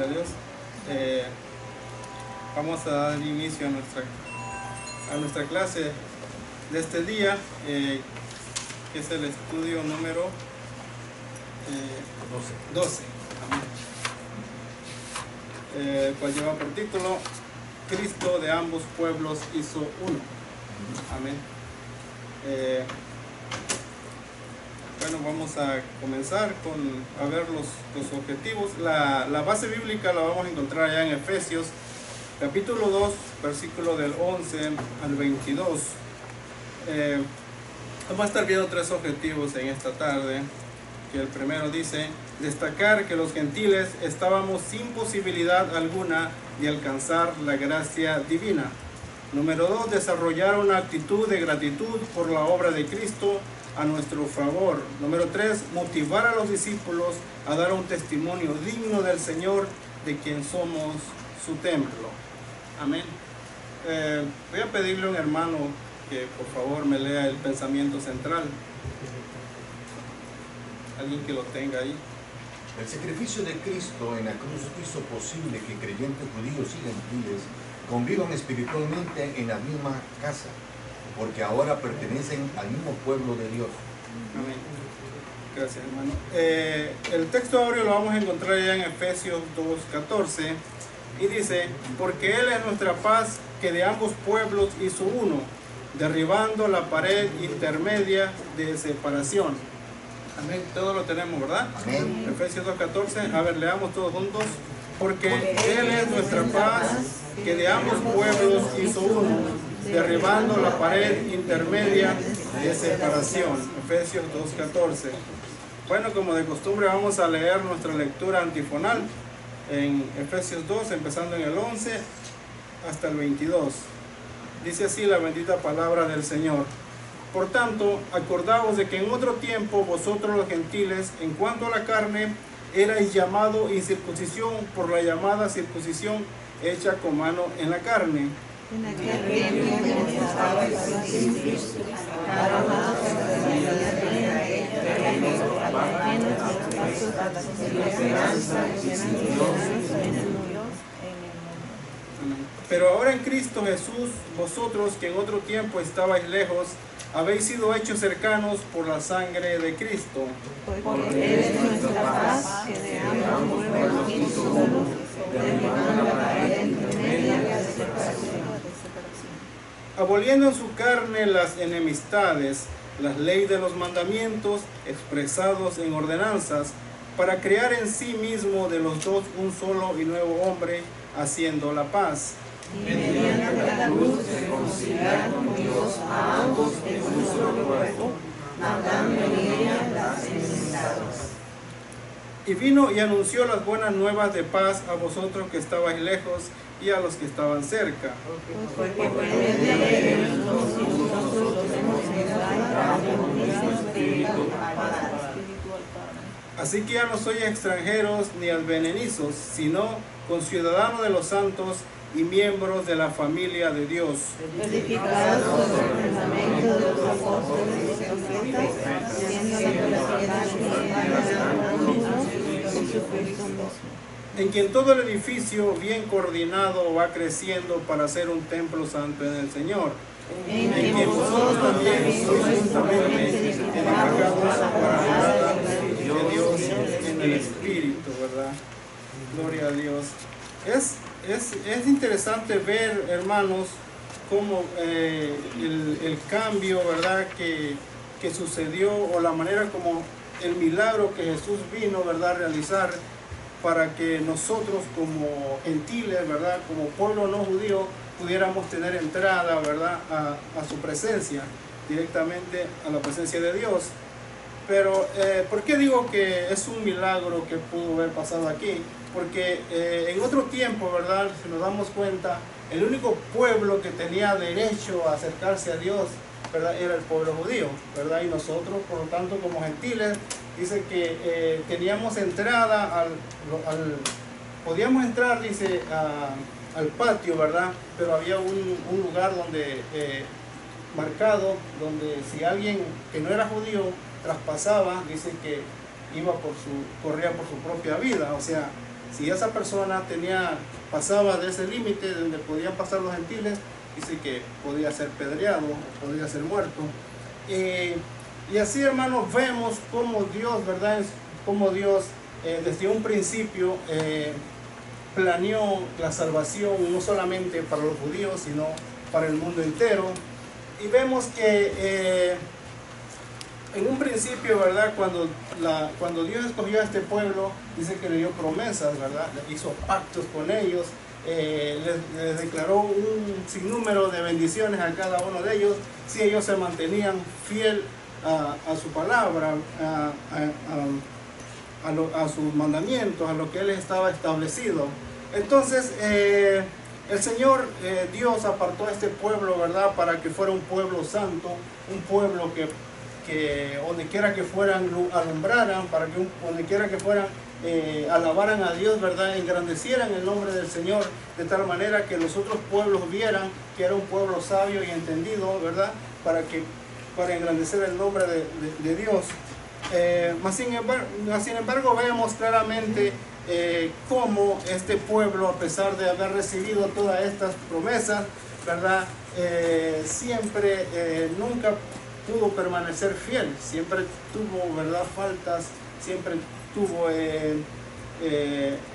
a Dios. Vamos a dar inicio a nuestra clase de este día, que es el estudio número 12. Cual lleva por título Cristo de ambos pueblos hizo uno. Amén. Bueno, vamos a comenzar a ver los objetivos. La base bíblica la vamos a encontrar allá en Efesios capítulo 2, versículo del 11 al 22. Vamos a estar viendo tres objetivos en esta tarde. Que el primero dice: destacar que los gentiles estábamos sin posibilidad alguna de alcanzar la gracia divina. Número 2, desarrollar una actitud de gratitud por la obra de Cristo a nuestro favor. Número 3, motivar a los discípulos a dar un testimonio digno del Señor, de quien somos su templo. Amén. Voy a pedirle a un hermano que por favor me lea el pensamiento central. Alguien que lo tenga ahí. El sacrificio de Cristo en la cruz hizo posible que creyentes judíos y gentiles convivan espiritualmente en la misma casa, porque ahora pertenecen al mismo pueblo de Dios. Amén. Gracias, hermano. El texto áureo lo vamos a encontrar ya en Efesios 2:14 y dice: porque Él es nuestra paz, que de ambos pueblos hizo uno, derribando la pared intermedia de separación. Amén. Todo lo tenemos, ¿verdad? Amén. Efesios 2:14. A ver, leamos todos juntos. Porque Él es nuestra paz, que de ambos pueblos hizo uno, derribando la pared intermedia de separación. Efesios 2:14. Bueno, como de costumbre, vamos a leer nuestra lectura antifonal en Efesios 2, empezando en el 11 hasta el 22. Dice así la bendita palabra del Señor: por tanto, acordaos de que en otro tiempo vosotros los gentiles, en cuanto a la carne, erais llamado incircuncisión por la llamada circuncisión hecha con mano en la carne. En aquel tiempo que estabais sin Cristo, pero ahora en Cristo Jesús, vosotros que en otro tiempo estabais lejos, habéis sido hechos cercanos por la sangre de Cristo. porque Él es nuestra paz, que de ambos pueblos hizo uno, derribando la pared intermedia de separación. Aboliendo en su carne las enemistades, las leyes de los mandamientos expresados en ordenanzas, para crear en sí mismo de los dos un solo y nuevo hombre, haciendo la paz. Y mediante la cruz reconciliar con Dios a ambos en un solo cuerpo, matando en ella las enemistades. Y vino y anunció las buenas nuevas de paz a vosotros que estabais lejos y a los que estaban cerca. Porque por medio de Él nosotros hemos entrado en el Espíritu al Padre. Así que ya no sois extranjeros ni advenedizos, sino conciudadanos de los santos y miembros de la familia de Dios. Edificados sobre el fundamento de los apóstoles y profetas, siendo la propiedad de Jesucristo mismo, En quien todo el edificio bien coordinado va creciendo para ser un templo santo en el Señor. en En quien quien vosotros también sois juntamente edificados para la morada de Dios en el Espíritu, ¿verdad? Gloria a Dios. Es interesante ver, hermanos, cómo el cambio, ¿verdad?, que sucedió, o la manera como el milagro que Jesús vino, ¿verdad?, a realizar para que nosotros como gentiles, ¿verdad?, como pueblo no judío, pudiéramos tener entrada, ¿verdad?, a su presencia, directamente a la presencia de Dios. Pero, ¿por qué digo que es un milagro que pudo haber pasado aquí? Porque en otro tiempo, ¿verdad?, si nos damos cuenta, el único pueblo que tenía derecho a acercarse a Dios, ¿verdad?, era el pueblo judío, ¿verdad? Y nosotros, por lo tanto, como gentiles, dice que teníamos entrada podíamos entrar, dice, al patio, ¿verdad? Pero había un lugar donde marcado, donde si alguien que no era judío traspasaba, dice que corría por su propia vida. O sea, si esa persona pasaba de ese límite donde podían pasar los gentiles, dice que podía ser pedreado, podía ser muerto. Y así, hermanos, vemos cómo Dios, ¿verdad? Cómo Dios desde un principio planeó la salvación no solamente para los judíos, sino para el mundo entero. Y vemos que en un principio, ¿verdad? Cuando Dios escogió a este pueblo, dice que le dio promesas, ¿verdad? Hizo pactos con ellos, les declaró un sinnúmero de bendiciones a cada uno de ellos, si ellos se mantenían fiel a su palabra, a sus mandamientos, a lo que Él estaba establecido. Entonces, el Señor Dios apartó a este pueblo, ¿verdad? Para que fuera un pueblo santo, un pueblo que donde quiera que fueran alumbraran, para que donde quiera que fueran alabaran a Dios, ¿verdad? Engrandecieran el nombre del Señor, de tal manera que los otros pueblos vieran que era un pueblo sabio y entendido, ¿verdad? Para engrandecer el nombre de Dios. Sin embargo, vemos claramente cómo este pueblo, a pesar de haber recibido todas estas promesas, ¿verdad? Nunca pudo permanecer fiel, siempre tuvo, ¿verdad?, faltas, siempre tuvo,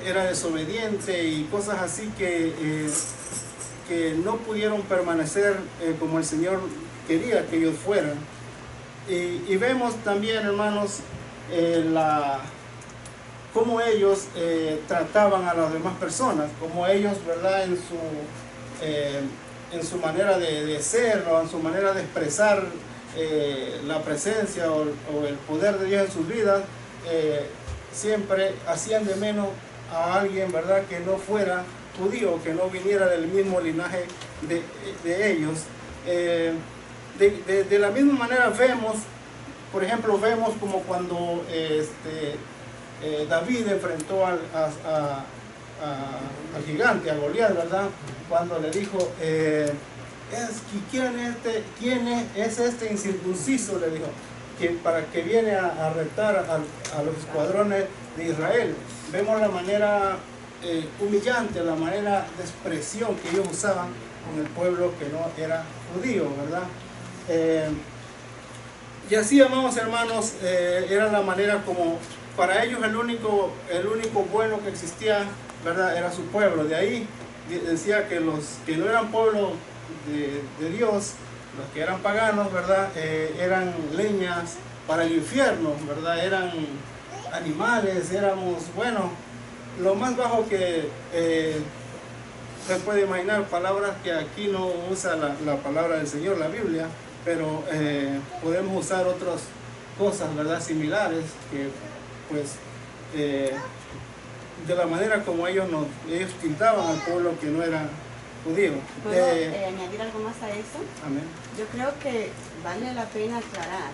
era desobediente y cosas así que no pudieron permanecer como el Señor quería que ellos fueran. Y vemos también, hermanos, cómo ellos trataban a las demás personas, cómo ellos, ¿verdad?, en su manera de ser o en su manera de expresar la presencia o el poder de Dios en sus vidas, siempre hacían de menos a alguien, ¿verdad?, que no fuera judío, que no viniera del mismo linaje de ellos. De la misma manera vemos, por ejemplo, como cuando David enfrentó al gigante, a Goliat, ¿verdad? Cuando le dijo, ¿quién es este incircunciso? Le dijo, para que viene a retar a los escuadrones de Israel. Vemos la manera humillante, la manera de expresión que ellos usaban con el pueblo que no era judío, ¿verdad? Y así, amados hermanos, era la manera como para ellos el único bueno que existía, ¿verdad?, era su pueblo. De ahí decía que los que no eran pueblo de Dios, los que eran paganos, ¿verdad?, eran leñas para el infierno, ¿verdad? Eran animales, éramos, bueno, lo más bajo que se puede imaginar, palabras que aquí no usa la palabra del Señor, la Biblia, pero podemos usar otras cosas, ¿verdad?, similares, que pues de la manera como ellos pintaban al pueblo que no era judío. ¿Puedo añadir algo más a eso? Amén. Yo creo que vale la pena aclarar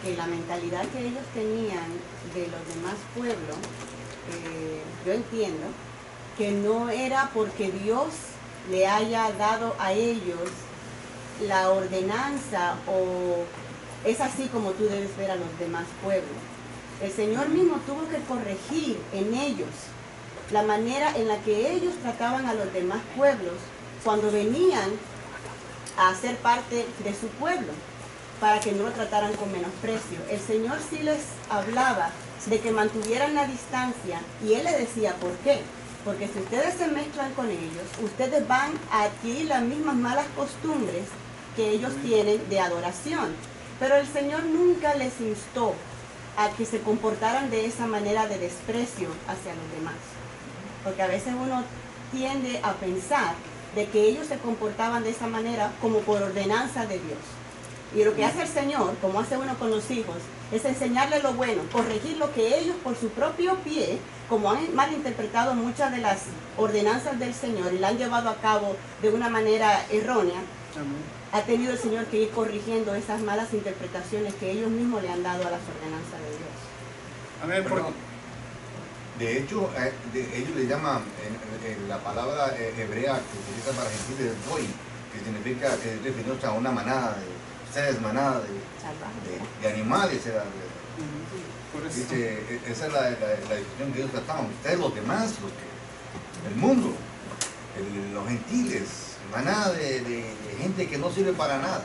que la mentalidad que ellos tenían de los demás pueblos, yo entiendo que no era porque Dios le haya dado a ellos la ordenanza o es así como tú debes ver a los demás pueblos. El Señor mismo tuvo que corregir en ellos la manera en la que ellos trataban a los demás pueblos cuando venían a ser parte de su pueblo, para que no lo trataran con menosprecio. El Señor sí les hablaba de que mantuvieran la distancia y Él les decía ¿por qué? Porque si ustedes se mezclan con ellos, ustedes van a adquirir las mismas malas costumbres que ellos tienen de adoración. Pero el Señor nunca les instó a que se comportaran de esa manera de desprecio hacia los demás. Porque a veces uno tiende a pensar de que ellos se comportaban de esa manera como por ordenanza de Dios. Y lo que hace el Señor, como hace uno con los hijos, es enseñarles lo bueno, corregir lo que ellos por su propio pie, como han malinterpretado muchas de las ordenanzas del Señor y la han llevado a cabo de una manera errónea. Amén. Ha tenido el Señor que ir corrigiendo esas malas interpretaciones que ellos mismos le han dado a las ordenanzas de Dios. Amén. Perdón. De hecho, ellos le llaman la palabra hebrea que utiliza para gentiles goy, que significa que es refiriéndose a una manada, seres manada de animales, Por eso. Dice, esa es la decisión que ellos trataban. Ustedes los demás, el mundo, los gentiles, manada de gente que no sirve para nada.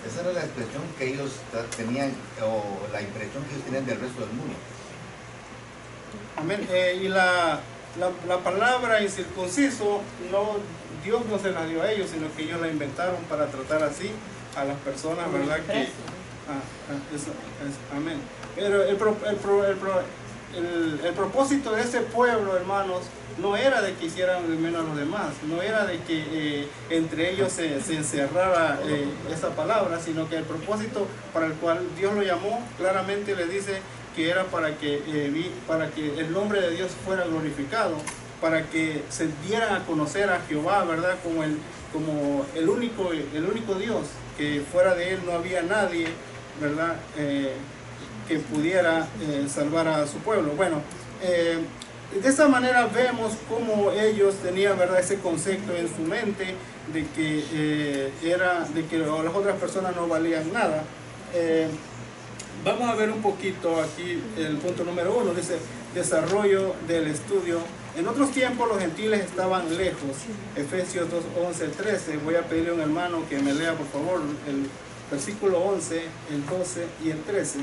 Esa era la expresión que ellos tenían, o la impresión que ellos tenían del resto del mundo. Amén. Y la palabra incircunciso, Dios no se la dio a ellos, sino que ellos la inventaron para tratar así a las personas, ¿verdad? Amén. Pero el propósito de ese pueblo, hermanos, no era de que hicieran de menos a los demás, no era de que entre ellos se encerrara esa palabra, sino que el propósito para el cual Dios lo llamó, claramente le dice que era para que el nombre de Dios fuera glorificado, para que se dieran a conocer a Jehová, ¿verdad? Como el único Dios, que fuera de él no había nadie, ¿verdad? Que pudiera salvar a su pueblo. Bueno, de esa manera vemos cómo ellos tenían, ¿verdad?, ese concepto en su mente de que las otras personas no valían nada. Vamos a ver un poquito aquí el punto número 1, dice desarrollo del estudio. En otros tiempos los gentiles estaban lejos. Efesios 2, 11, 13. Voy a pedirle a un hermano que me lea por favor el versículo 11, el 12 y el 13.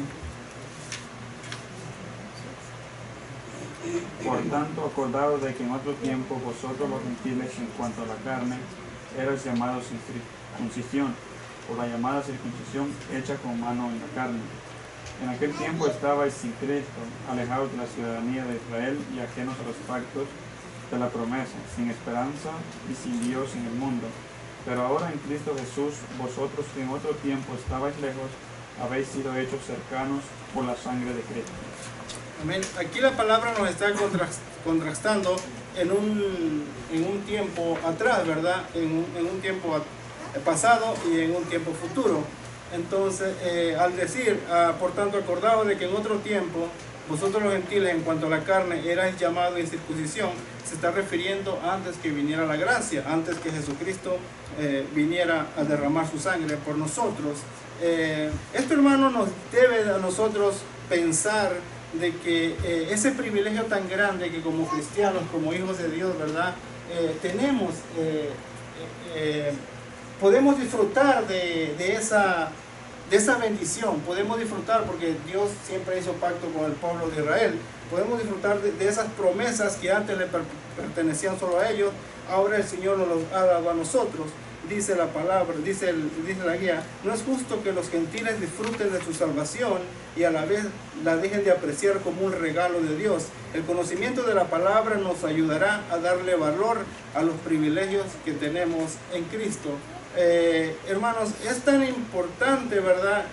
Por tanto, acordaos de que en otro tiempo vosotros los gentiles, en cuanto a la carne, erais llamados circuncisión, o la llamada circuncisión hecha con mano en la carne. En aquel tiempo estabais sin Cristo, alejados de la ciudadanía de Israel y ajenos a los pactos de la promesa, sin esperanza y sin Dios en el mundo. Pero ahora en Cristo Jesús, vosotros que en otro tiempo estabais lejos, habéis sido hechos cercanos por la sangre de Cristo. Amén. Aquí la palabra nos está contrastando en un tiempo atrás, ¿verdad? En un tiempo pasado y en un tiempo futuro. Entonces, al decir, por tanto, acordaos de que en otro tiempo, vosotros los gentiles, en cuanto a la carne, erais llamados en circuncisión, se está refiriendo antes que viniera la gracia, antes que Jesucristo viniera a derramar su sangre por nosotros. Esto, hermano, nos debe a nosotros pensar de que ese privilegio tan grande que como cristianos, como hijos de Dios, ¿verdad? Tenemos, podemos disfrutar de esa bendición, podemos disfrutar porque Dios siempre hizo pacto con el pueblo de Israel, podemos disfrutar de esas promesas que antes le pertenecían solo a ellos, ahora el Señor nos los ha dado a nosotros. Dice la palabra, dice la guía, no es justo que los gentiles disfruten de su salvación y a la vez la dejen de apreciar como un regalo de Dios. El conocimiento de la palabra nos ayudará a darle valor a los privilegios que tenemos en Cristo. Hermanos, es tan importante, ¿verdad?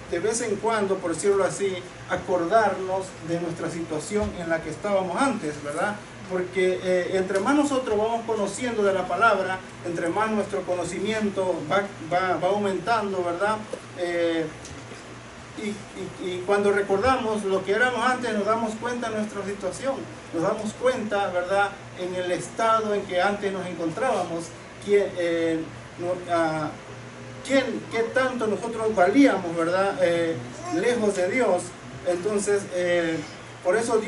De vez en cuando, por decirlo así, acordarnos de nuestra situación en la que estábamos antes, ¿verdad? Porque entre más nosotros vamos conociendo de la palabra, entre más nuestro conocimiento va aumentando, ¿verdad? Y cuando recordamos lo que éramos antes, nos damos cuenta de nuestra situación, nos damos cuenta, ¿verdad?, en el estado en que antes nos encontrábamos, qué tanto nosotros valíamos, ¿verdad?, lejos de Dios. Entonces, por eso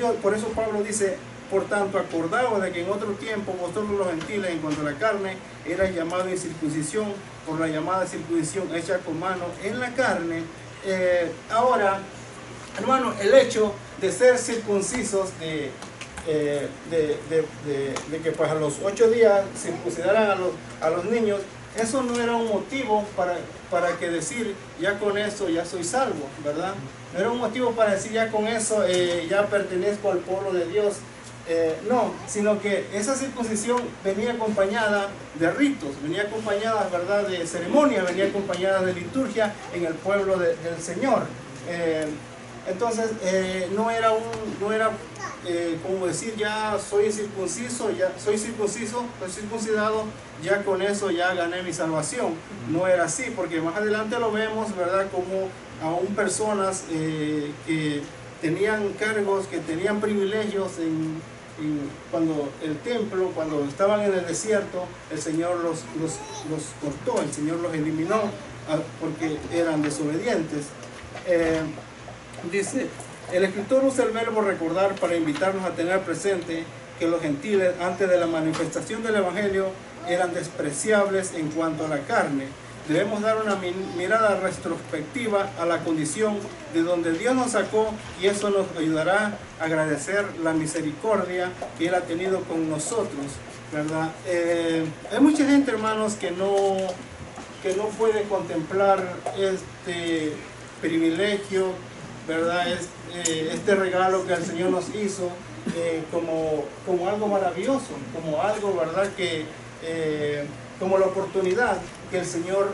Pablo dice, por tanto, acordaos de que en otro tiempo vosotros los gentiles, en cuanto a la carne, erais llamados en circuncisión por la llamada circuncisión hecha con mano en la carne. Ahora, hermano, el hecho de ser circuncisos, de que pues a los 8 días circuncidaran a los niños, eso no era un motivo para que decir, ya con eso ya soy salvo, ¿verdad? No era un motivo para decir, ya con eso ya pertenezco al pueblo de Dios. No, sino que esa circuncisión venía acompañada de ritos, venía acompañada, ¿verdad?, de ceremonia, venía acompañada de liturgia en el pueblo del Señor. Entonces, no era como decir, ya soy circunciso, ya soy circuncidado, ya con eso ya gané mi salvación. No era así, porque más adelante lo vemos, ¿verdad?, como aún personas que tenían cargos, que tenían privilegios cuando el templo, cuando estaban en el desierto, el Señor los cortó, el Señor los eliminó porque eran desobedientes. Dice, el escritor usa el verbo recordar para invitarnos a tener presente que los gentiles antes de la manifestación del evangelio eran despreciables en cuanto a la carne. Debemos dar una mirada retrospectiva a la condición de donde Dios nos sacó, y eso nos ayudará a agradecer la misericordia que Él ha tenido con nosotros, ¿verdad? Hay mucha gente, hermanos, que no puede contemplar este privilegio, ¿verdad? Este regalo que el Señor nos hizo como algo maravilloso, como algo, ¿verdad? Como la oportunidad que el Señor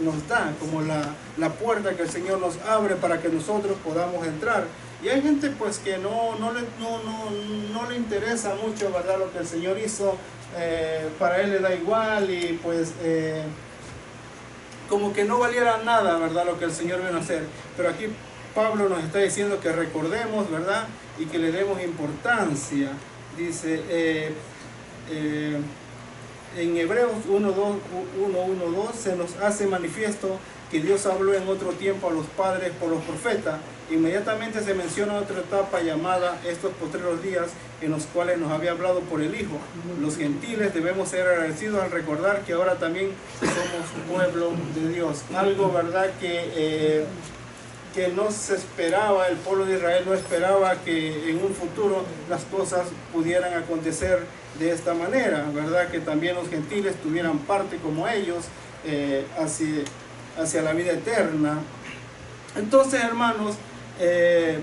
nos da, como la puerta que el Señor nos abre para que nosotros podamos entrar. Y hay gente pues que no le interesa mucho, ¿verdad? Lo que el Señor hizo, para Él le da igual, y pues como que no valiera nada, ¿verdad? Lo que el Señor vino a hacer. Pero aquí Pablo nos está diciendo que recordemos, ¿verdad? Y que le demos importancia. Dice en Hebreos 1:12 se nos hace manifiesto que Dios habló en otro tiempo a los padres por los profetas. Inmediatamente se menciona otra etapa llamada estos postreros días, en los cuales nos había hablado por el Hijo. Los gentiles debemos ser agradecidos al recordar que ahora también somos pueblo de Dios. Algo, ¿verdad?, que no se esperaba, el pueblo de Israel no esperaba que en un futuro las cosas pudieran acontecer de esta manera, ¿verdad? Que también los gentiles tuvieran parte como ellos hacia la vida eterna. Entonces, hermanos,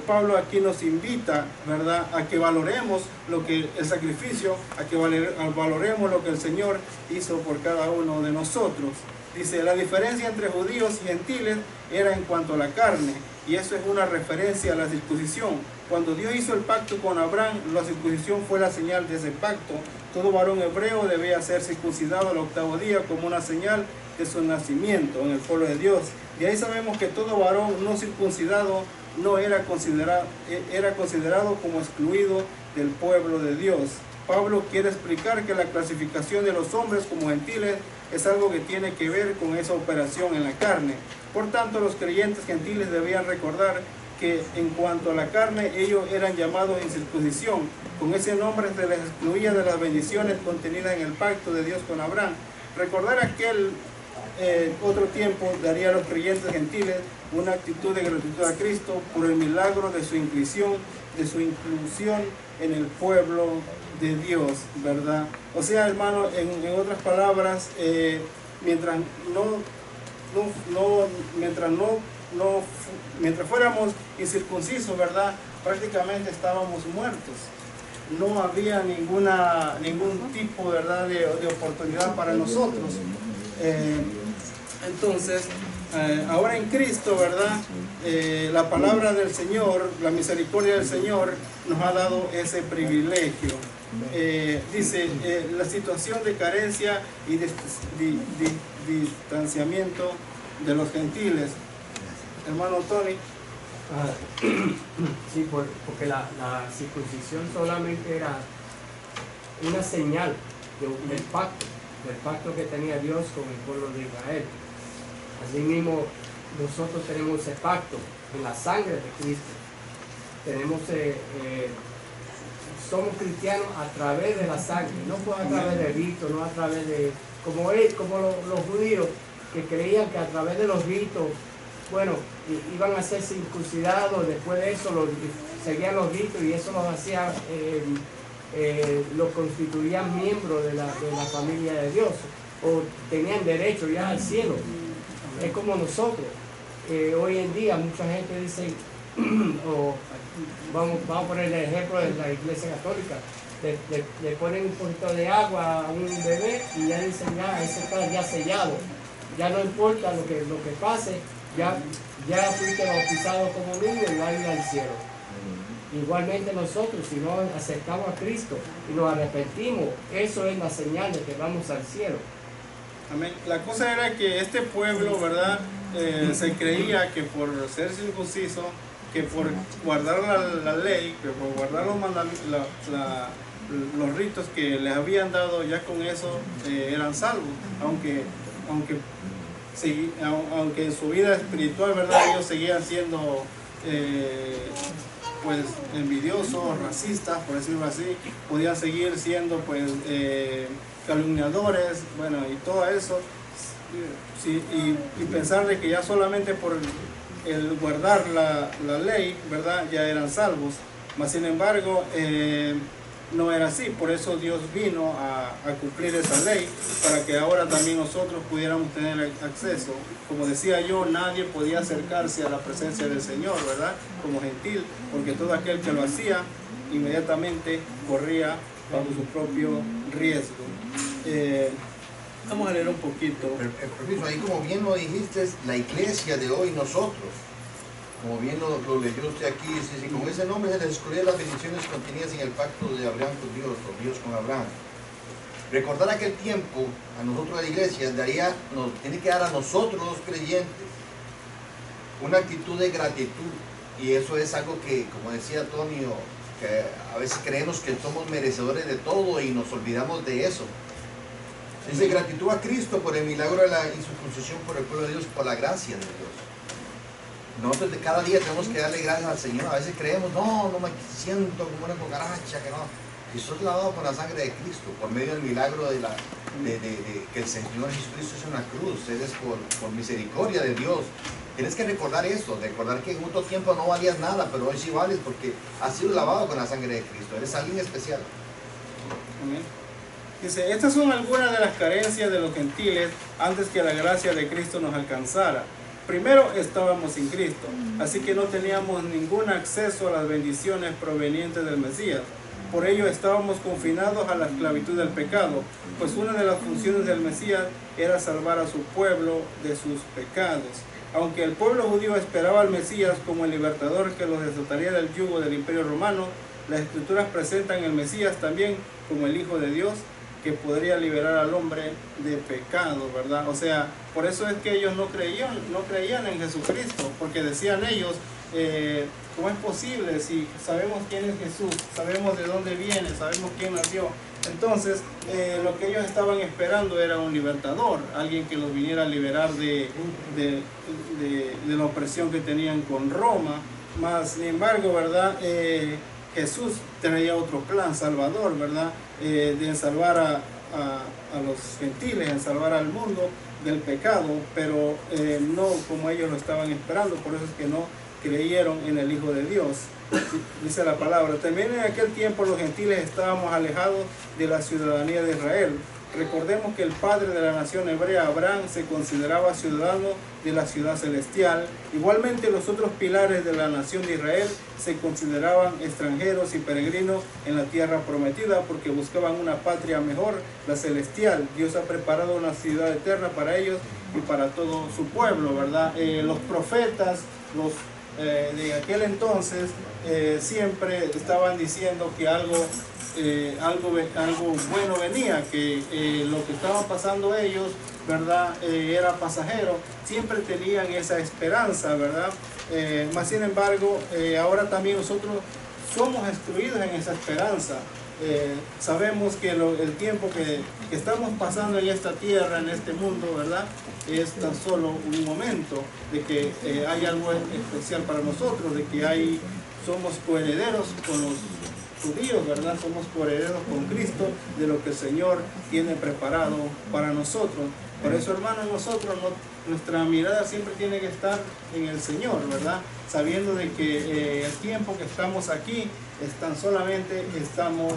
Pablo aquí nos invita, ¿verdad?, a que valoremos el sacrificio, a que valoremos lo que el Señor hizo por cada uno de nosotros. Dice, la diferencia entre judíos y gentiles era en cuanto a la carne, y eso es una referencia a la circuncisión. Cuando Dios hizo el pacto con Abraham, la circuncisión fue la señal de ese pacto. Todo varón hebreo debía ser circuncidado al 8º día como una señal de su nacimiento en el pueblo de Dios. Y ahí sabemos que todo varón no circuncidado no era considerado como excluido del pueblo de Dios. Pablo quiere explicar que la clasificación de los hombres como gentiles es algo que tiene que ver con esa operación en la carne. Por tanto, los creyentes gentiles debían recordar que en cuanto a la carne, ellos eran llamados incircuncisión. Con ese nombre se les excluía de las bendiciones contenidas en el pacto de Dios con Abraham. Recordar aquel otro tiempo daría a los creyentes gentiles una actitud de gratitud a Cristo por el milagro de su inclusión en el pueblo de Dios, ¿verdad? O sea, hermano, en otras palabras, mientras fuéramos incircuncisos, ¿verdad?, prácticamente estábamos muertos. No había ningún tipo, ¿verdad?, de oportunidad para nosotros. Entonces, ahora en Cristo, ¿verdad?, la palabra del Señor, la misericordia del Señor nos ha dado ese privilegio. Dice, la situación de carencia y distanciamiento de los gentiles. Hermano Tony. Sí, porque la circuncisión solamente era una señal del pacto que tenía Dios con el pueblo de Israel. Asimismo, nosotros tenemos ese pacto en la sangre de Cristo. Somos cristianos a través de la sangre, no a través de ritos, no a través de, como los judíos que creían que a través de los ritos, bueno, iban a ser circuncidados, después de eso seguían los ritos y eso los hacía, los constituían miembros de la familia de Dios, o tenían derecho ya al cielo. Es como nosotros. Hoy en día mucha gente dice, vamos a poner el ejemplo de la Iglesia Católica, le ponen un poquito de agua a un bebé y ya dicen, ese está ya sellado, ya no importa lo que pase, ya fuiste bautizado como niño y va a ir al cielo. Igualmente nosotros, si no aceptamos a Cristo y nos arrepentimos, eso es la señal de que vamos al cielo. Amén. La cosa era que este pueblo, ¿verdad?, se creía que por ser circunciso, que por guardar la ley, que por guardar los ritos que les habían dado, ya con eso eran salvos, aunque en su vida espiritual, ¿verdad?, ellos seguían siendo pues envidiosos, racistas, por decirlo así, podían seguir siendo pues calumniadores, bueno, y todo eso, sí, y pensar de que ya solamente por el guardar la ley, ¿verdad?, ya eran salvos. Mas sin embargo, no era así. Por eso Dios vino a cumplir esa ley, para que ahora también nosotros pudiéramos tener acceso. Como decía yo, nadie podía acercarse a la presencia del Señor, ¿verdad?, como gentil, porque todo aquel que lo hacía inmediatamente corría bajo su propio riesgo. Vamos a leer un poquito. Permiso, ahí como bien lo dijiste, la iglesia de hoy, nosotros, como bien lo leyó usted aquí, dice, con ese nombre se les excluían las bendiciones contenidas en el pacto de Abraham con Dios, o Dios con Abraham. Recordar aquel tiempo, a nosotros la iglesia, nos tiene que dar a nosotros los creyentes una actitud de gratitud, y eso es algo que, como decía Antonio, que a veces creemos que somos merecedores de todo y nos olvidamos de eso. Dice, gratitud a Cristo por el milagro de la incircuncisión, por el pueblo de Dios, por la gracia de Dios. Nosotros de cada día tenemos que darle gracias al Señor. A veces creemos, no me siento como una cucaracha, que no. Jesús lavado con la sangre de Cristo, por medio del milagro de que el Señor Jesucristo es una cruz. Él es por misericordia de Dios. Tienes que recordar eso, recordar que en otro tiempo no valías nada, pero hoy sí vales porque has sido lavado con la sangre de Cristo. Eres alguien especial. Amén. Dice, estas son algunas de las carencias de los gentiles antes que la gracia de Cristo nos alcanzara. Primero, estábamos sin Cristo, así que no teníamos ningún acceso a las bendiciones provenientes del Mesías. Por ello estábamos confinados a la esclavitud del pecado, pues una de las funciones del Mesías era salvar a su pueblo de sus pecados. Aunque el pueblo judío esperaba al Mesías como el libertador que los desataría del yugo del Imperio Romano, las Escrituras presentan al Mesías también como el Hijo de Dios, que podría liberar al hombre de pecado, ¿verdad? O sea, por eso es que ellos no creían en Jesucristo, porque decían ellos, ¿cómo es posible si sabemos quién es Jesús, sabemos de dónde viene, sabemos quién nació? Entonces, lo que ellos estaban esperando era un libertador, alguien que los viniera a liberar de la opresión que tenían con Roma. Mas, sin embargo, ¿verdad?, Jesús tenía otro plan salvador, ¿verdad?, de salvar a los gentiles, en salvar al mundo del pecado, pero no como ellos lo estaban esperando. Por eso es que no creyeron en el Hijo de Dios. Dice la palabra, también en aquel tiempo los gentiles estábamos alejados de la ciudadanía de Israel. Recordemos que el padre de la nación hebrea, Abraham, se consideraba ciudadano de la ciudad celestial. Igualmente los otros pilares de la nación de Israel se consideraban extranjeros y peregrinos en la tierra prometida, porque buscaban una patria mejor, la celestial. Dios ha preparado una ciudad eterna para ellos y para todo su pueblo, ¿verdad? Los profetas, de aquel entonces, siempre estaban diciendo que algo bueno venía, que lo que estaban pasando ellos, ¿verdad?, era pasajero. Siempre tenían esa esperanza, ¿verdad? Mas sin embargo, ahora también nosotros somos instruidos en esa esperanza. Sabemos que el tiempo que estamos pasando en esta tierra, en este mundo, ¿verdad?, es tan solo un momento, de que hay algo especial para nosotros, de que somos coherederos con los judíos, ¿verdad? Somos coherederos con Cristo de lo que el Señor tiene preparado para nosotros. Por eso, hermanos, nuestra mirada siempre tiene que estar en el Señor, ¿verdad? Sabiendo de que el tiempo que estamos aquí tan solamente estamos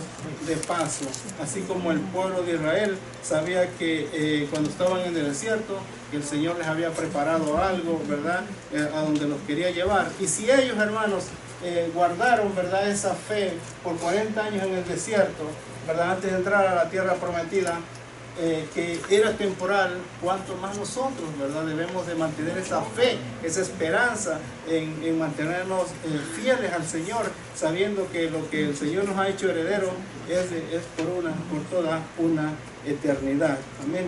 de paso. Así como el pueblo de Israel sabía que cuando estaban en el desierto, que el Señor les había preparado algo, ¿verdad?, a donde los quería llevar. Y si ellos, hermanos, guardaron, ¿verdad?, esa fe por 40 años en el desierto, ¿verdad?, antes de entrar a la tierra prometida, que era temporal, cuanto más nosotros, ¿verdad?, debemos de mantener esa fe, esa esperanza en mantenernos fieles al Señor, sabiendo que lo que el Señor nos ha hecho heredero es por toda una eternidad. Amén.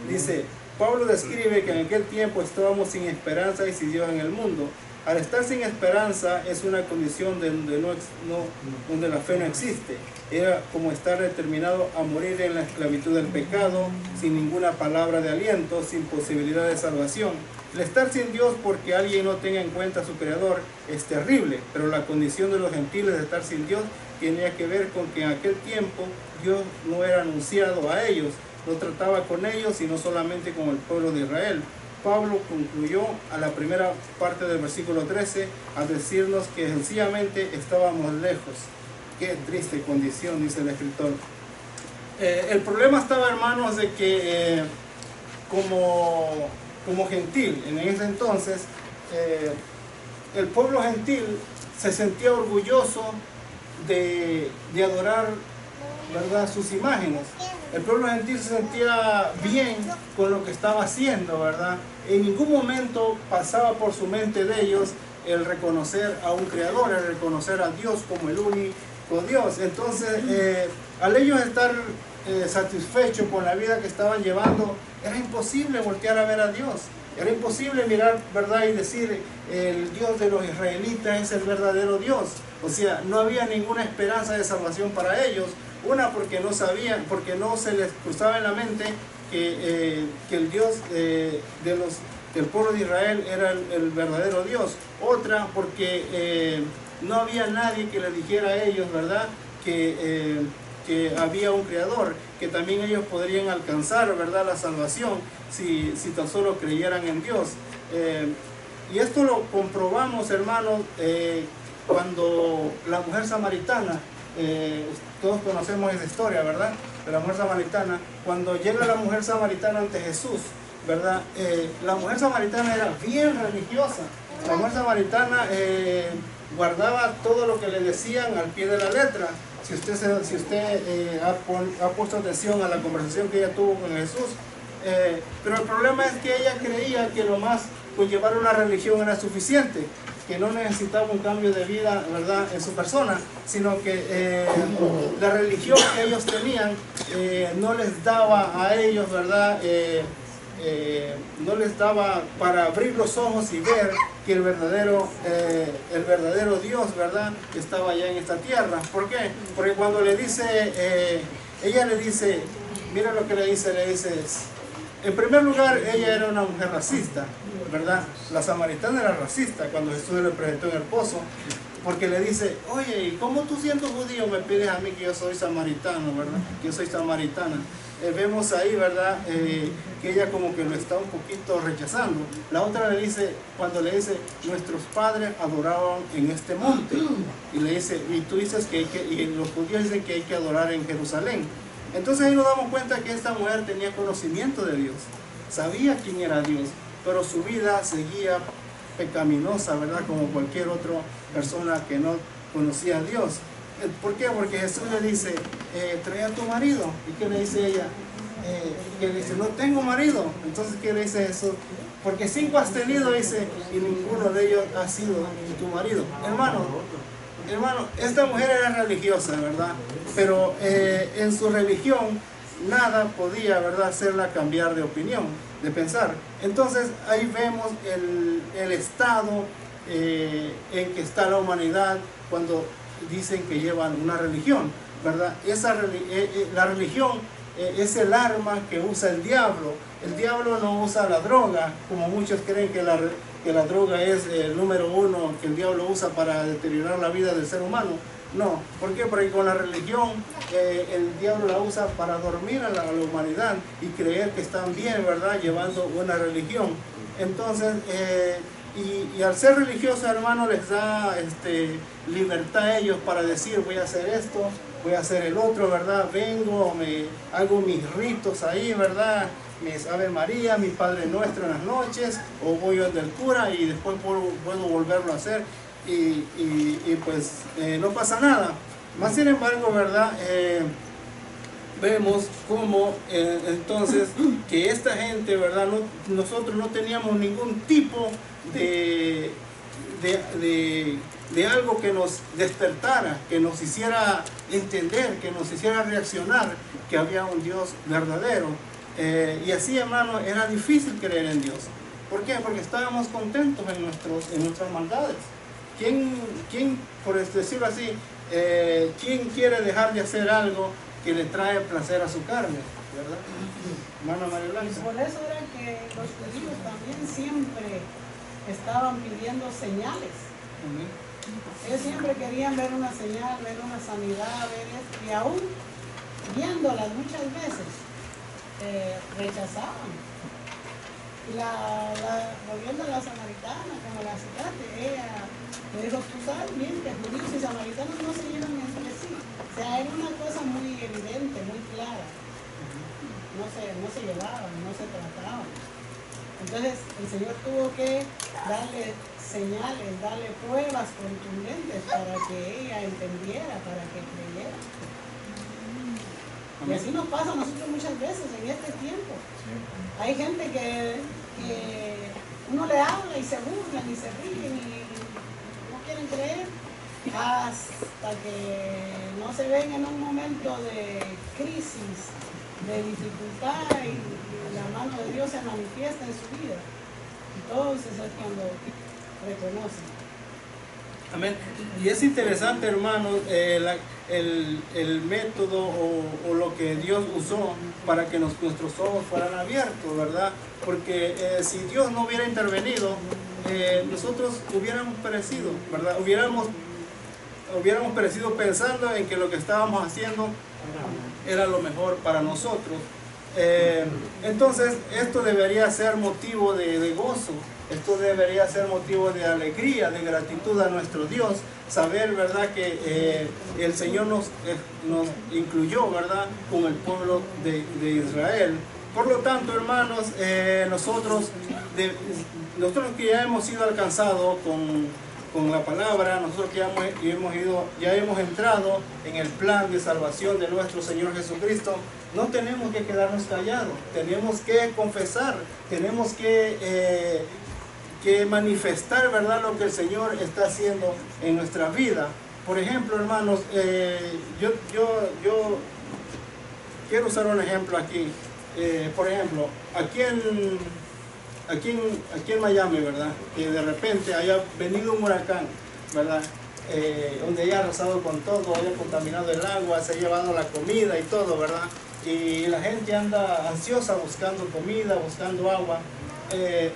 Dice, Pablo describe que en aquel tiempo estábamos sin esperanza y sin Dios en el mundo. Al estar sin esperanza es una condición donde la fe no existe. Era como estar determinado a morir en la esclavitud del pecado, sin ninguna palabra de aliento, sin posibilidad de salvación. El estar sin Dios porque alguien no tenga en cuenta a su Creador es terrible, pero la condición de los gentiles de estar sin Dios tenía que ver con que en aquel tiempo Dios no era anunciado a ellos, no trataba con ellos, sino solamente con el pueblo de Israel. Pablo concluyó a la primera parte del versículo 13 a decirnos que sencillamente estábamos lejos. Qué triste condición, dice el escritor. El problema estaba, hermanos, de que como gentil, en ese entonces, el pueblo gentil se sentía orgulloso de adorar, ¿verdad?, sus imágenes. El pueblo gentil se sentía bien con lo que estaba haciendo, ¿verdad? En ningún momento pasaba por su mente de ellos el reconocer a un creador, el reconocer a Dios como el único Dios. Entonces, al ellos estar satisfechos con la vida que estaban llevando, era imposible voltear a ver a Dios. Era imposible mirar, ¿verdad?, y decir, el Dios de los israelitas es el verdadero Dios. O sea, no había ninguna esperanza de salvación para ellos. Una, porque no sabían, porque no se les cruzaba en la mente que el Dios del pueblo de Israel era el verdadero Dios. Otra, porque no había nadie que les dijera a ellos, ¿verdad?, que había un creador, que también ellos podrían alcanzar, ¿verdad?, la salvación si tan solo creyeran en Dios. Y esto lo comprobamos, hermanos, cuando la mujer samaritana, todos conocemos esa historia, ¿verdad?, de la mujer samaritana. Cuando llega la mujer samaritana ante Jesús, ¿verdad?, la mujer samaritana era bien religiosa. La mujer samaritana guardaba todo lo que le decían al pie de la letra. Si usted ha puesto atención a la conversación que ella tuvo con Jesús, pero el problema es que ella creía que lo más con llevar una religión era suficiente, que no necesitaba un cambio de vida, ¿verdad?, en su persona, sino que la religión que ellos tenían no les daba a ellos, ¿verdad?, no les daba para abrir los ojos y ver que el verdadero Dios, ¿verdad?, estaba allá en esta tierra. ¿Por qué? Porque cuando le dice, ella le dice, mira lo que le dice, en primer lugar, ella era una mujer racista, ¿verdad? La samaritana era racista cuando Jesús le presentó en el pozo, porque le dice, oye, ¿y cómo tú siendo judío me pides a mí que yo soy samaritano, ¿verdad? Yo soy samaritana. Vemos ahí, ¿verdad?, que ella como que lo está un poquito rechazando. La otra le dice, cuando le dice, nuestros padres adoraban en este monte, y le dice, y tú dices y los judíos dicen que hay que adorar en Jerusalén. Entonces ahí nos damos cuenta que esta mujer tenía conocimiento de Dios, sabía quién era Dios, pero su vida seguía pecaminosa, ¿verdad?, como cualquier otra persona que no conocía a Dios. ¿Por qué? Porque Jesús le dice, trae a tu marido. ¿Y qué le dice ella? Que le dice, no tengo marido. Entonces, ¿qué le dice Jesús? Porque 5 has tenido, dice, y ninguno de ellos ha sido tu marido. Hermano, esta mujer era religiosa, ¿verdad? Pero en su religión nada podía, ¿verdad?, hacerla cambiar de opinión, de pensar. Entonces ahí vemos el estado en que está la humanidad cuando dicen que llevan una religión, ¿verdad? La religión es el arma que usa el diablo. El diablo no usa la droga, como muchos creen que la droga es el número 1 que el diablo usa para deteriorar la vida del ser humano. No, ¿por qué? Porque con la religión el diablo la usa para dormir a la humanidad y creer que están bien, ¿verdad?, llevando una religión. Entonces, y al ser religioso, hermano, les da libertad a ellos para decir, voy a hacer esto, voy a hacer el otro, ¿verdad? Vengo, hago mis ritos ahí, ¿verdad?, mis Ave María, mi Padre Nuestro en las noches, o voy donde el cura y después puedo volverlo a hacer y pues no pasa nada. Más sin embargo, ¿verdad?, vemos cómo entonces que esta gente, ¿verdad?, nosotros no teníamos ningún tipo de algo que nos despertara, que nos hiciera entender, que nos hiciera reaccionar que había un Dios verdadero. Y así, hermano, era difícil creer en Dios. ¿Por qué? Porque estábamos contentos en nuestras maldades. ¿Quién, por decirlo así, quién quiere dejar de hacer algo que le trae placer a su carne? ¿verdad? Hermana María Y Blanca. por eso era que los judíos también siempre estaban pidiendo señales. Amén. Ellos siempre querían ver una señal, ver una sanidad, ver esto, y aún viéndolas muchas veces rechazaban. Y volviendo a la samaritana, como la citaste, ella le dijo, tú sabes bien que judíos y samaritanos no se llevan entre sí. O sea, era una cosa muy evidente, muy clara. No se llevaban, no se trataban. Entonces el Señor tuvo que darle señales, darle pruebas contundentes para que ella entendiera, para que creyera. Y así nos pasa a nosotros muchas veces en este tiempo. Hay gente que uno le habla y se burlan y se ríen y no quieren creer hasta que no se ven en un momento de crisis, de dificultad y la mano de Dios se manifiesta en su vida. Entonces es cuando reconocen. Amén. Y es interesante, hermanos, el método o lo que Dios usó para que nuestros ojos fueran abiertos, ¿verdad? Porque si Dios no hubiera intervenido, nosotros hubiéramos perecido, ¿verdad? Hubiéramos perecido pensando en que lo que estábamos haciendo era lo mejor para nosotros. Entonces, esto debería ser motivo de gozo. Esto debería ser motivo de alegría, de gratitud a nuestro Dios, saber, ¿verdad?, que el Señor nos incluyó, ¿verdad?, con el pueblo de Israel. Por lo tanto, hermanos, nosotros que ya hemos sido alcanzados con la palabra, nosotros que ya hemos entrado en el plan de salvación de nuestro Señor Jesucristo, no tenemos que quedarnos callados, tenemos que confesar, tenemos que manifestar, ¿verdad?, lo que el Señor está haciendo en nuestra vida. Por ejemplo, hermanos, yo quiero usar un ejemplo aquí. Por ejemplo, aquí en Miami, ¿verdad?, que de repente haya venido un huracán, ¿verdad?, donde haya arrasado con todo, haya contaminado el agua, se ha llevado la comida y todo, ¿verdad?, y la gente anda ansiosa buscando comida, buscando agua.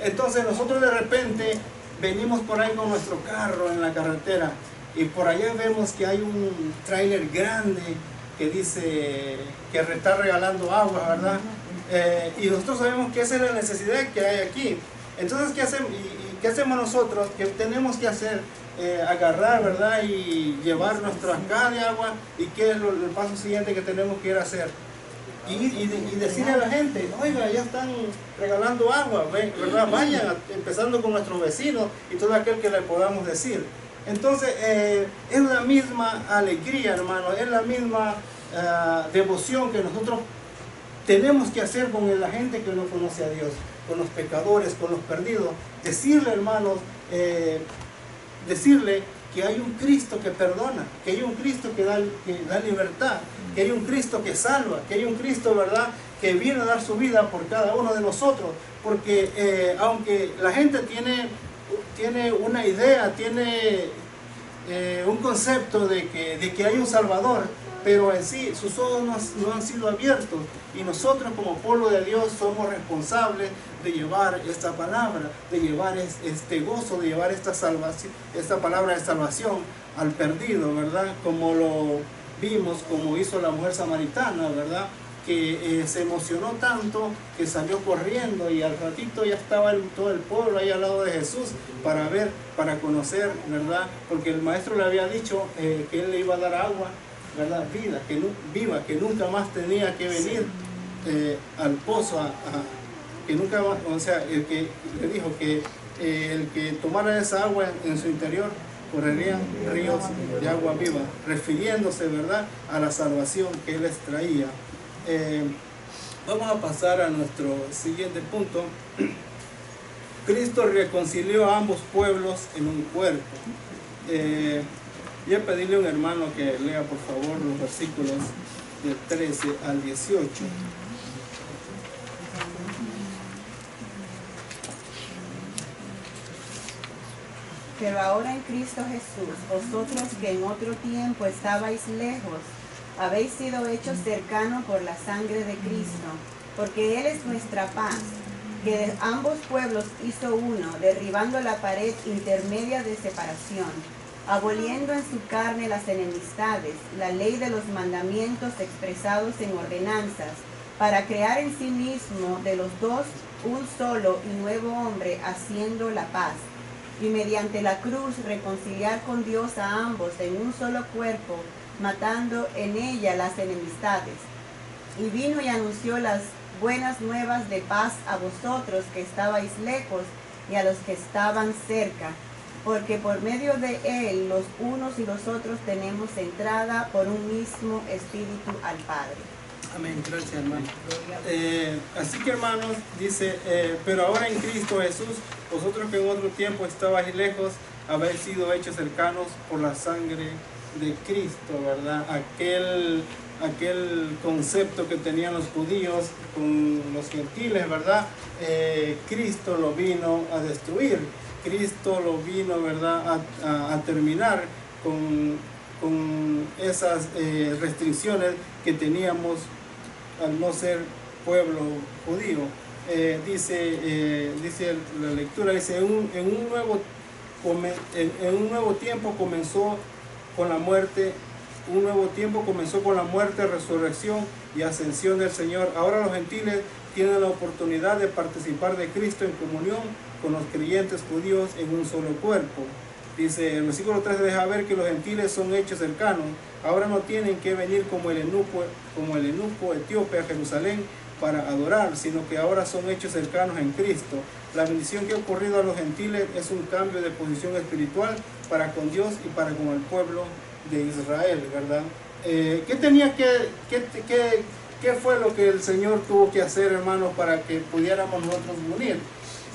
Entonces nosotros de repente venimos por ahí con nuestro carro en la carretera y por allá vemos que hay un tráiler grande que dice que está regalando agua, ¿verdad? Y nosotros sabemos que esa es la necesidad que hay aquí. Entonces, ¿qué hacemos nosotros? ¿Qué tenemos que hacer? Agarrar, ¿verdad?, y llevar nuestra caja de agua. ¿Y qué es el paso siguiente que tenemos que ir a hacer? Y decirle a la gente, oiga, ya están regalando agua, ¿verdad? Vayan, empezando con nuestros vecinos y todo aquel que le podamos decir. Entonces, es la misma alegría, hermano, es la misma devoción que nosotros tenemos que hacer con la gente que no conoce a Dios, con los pecadores, con los perdidos. Decirle, hermanos, decirle que hay un Cristo que perdona, que hay un Cristo que da libertad, que hay un Cristo que salva, que hay un Cristo, ¿verdad?, que viene a dar su vida por cada uno de nosotros. Porque aunque la gente tiene una idea, tiene un concepto de que hay un Salvador, pero en sí sus ojos no han sido abiertos, y nosotros como pueblo de Dios somos responsables de llevar esta palabra, de llevar este gozo, de llevar esta palabra de salvación al perdido, ¿verdad? Como lo vimos, como hizo la mujer samaritana, ¿verdad?, que se emocionó tanto que salió corriendo y al ratito ya estaba todo el pueblo ahí al lado de Jesús para ver, para conocer, ¿verdad? Porque el maestro le había dicho que él le iba a dar agua, ¿verdad?, viva, que nunca más tenía que venir al pozo, que nunca más, o sea, el que le dijo que el que tomara esa agua en su interior correrían ríos de agua viva, refiriéndose, ¿verdad?, a la salvación que él les traía. Vamos a pasar a nuestro siguiente punto. Cristo reconcilió a ambos pueblos en un cuerpo. Voy a pedirle a un hermano que lea por favor los versículos del 13 al 18. Pero ahora en Cristo Jesús, vosotros que en otro tiempo estabais lejos, habéis sido hechos cercanos por la sangre de Cristo, porque Él es nuestra paz, que de ambos pueblos hizo uno, derribando la pared intermedia de separación, aboliendo en su carne las enemistades, la ley de los mandamientos expresados en ordenanzas, para crear en sí mismo de los dos un solo y nuevo hombre, haciendo la paz, y mediante la cruz reconciliar con Dios a ambos en un solo cuerpo, matando en ella las enemistades. Y vino y anunció las buenas nuevas de paz a vosotros que estabais lejos y a los que estaban cerca, porque por medio de él los unos y los otros tenemos entrada por un mismo Espíritu al Padre. Amén, gracias hermano. Así que hermanos, dice, pero ahora en Cristo Jesús, vosotros que en otro tiempo estabais lejos, habéis sido hechos cercanos por la sangre de Cristo, ¿verdad? Aquel concepto que tenían los judíos con los gentiles, ¿verdad? Cristo lo vino a destruir, Cristo lo vino, ¿verdad? A terminar con esas restricciones que teníamos al no ser pueblo judío. Dice la lectura, dice, en un nuevo tiempo comenzó con la muerte, resurrección y ascensión del Señor. Ahora los gentiles tienen la oportunidad de participar de Cristo en comunión con los creyentes judíos en un solo cuerpo. Dice, el versículo 3 deja ver que los gentiles son hechos cercanos. Ahora no tienen que venir como el eunuco etíope a Jerusalén para adorar, sino que ahora son hechos cercanos en Cristo. La bendición que ha ocurrido a los gentiles es un cambio de posición espiritual para con Dios y para con el pueblo de Israel, ¿verdad? ¿Qué fue lo que el Señor tuvo que hacer, hermanos, para que pudiéramos nosotros unir?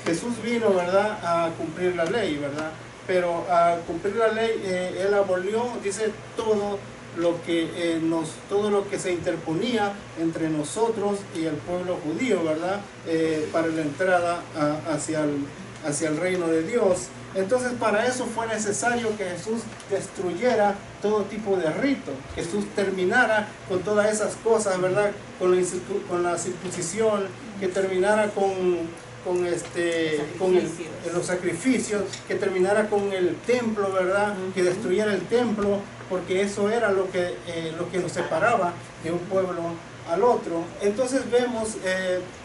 Jesús vino, ¿verdad?, a cumplir la ley, ¿verdad? Pero al cumplir la ley, Él abolió, dice, todo lo que se interponía entre nosotros y el pueblo judío, ¿verdad? Para la entrada hacia el reino de Dios. Entonces, para eso fue necesario que Jesús destruyera todo tipo de rito, que Jesús terminara con todas esas cosas, ¿verdad? Con la circuncisión, que terminara con los sacrificios, que terminara con el templo, ¿verdad? Que destruyera el templo, porque eso era lo que nos separaba de un pueblo al otro. Entonces vemos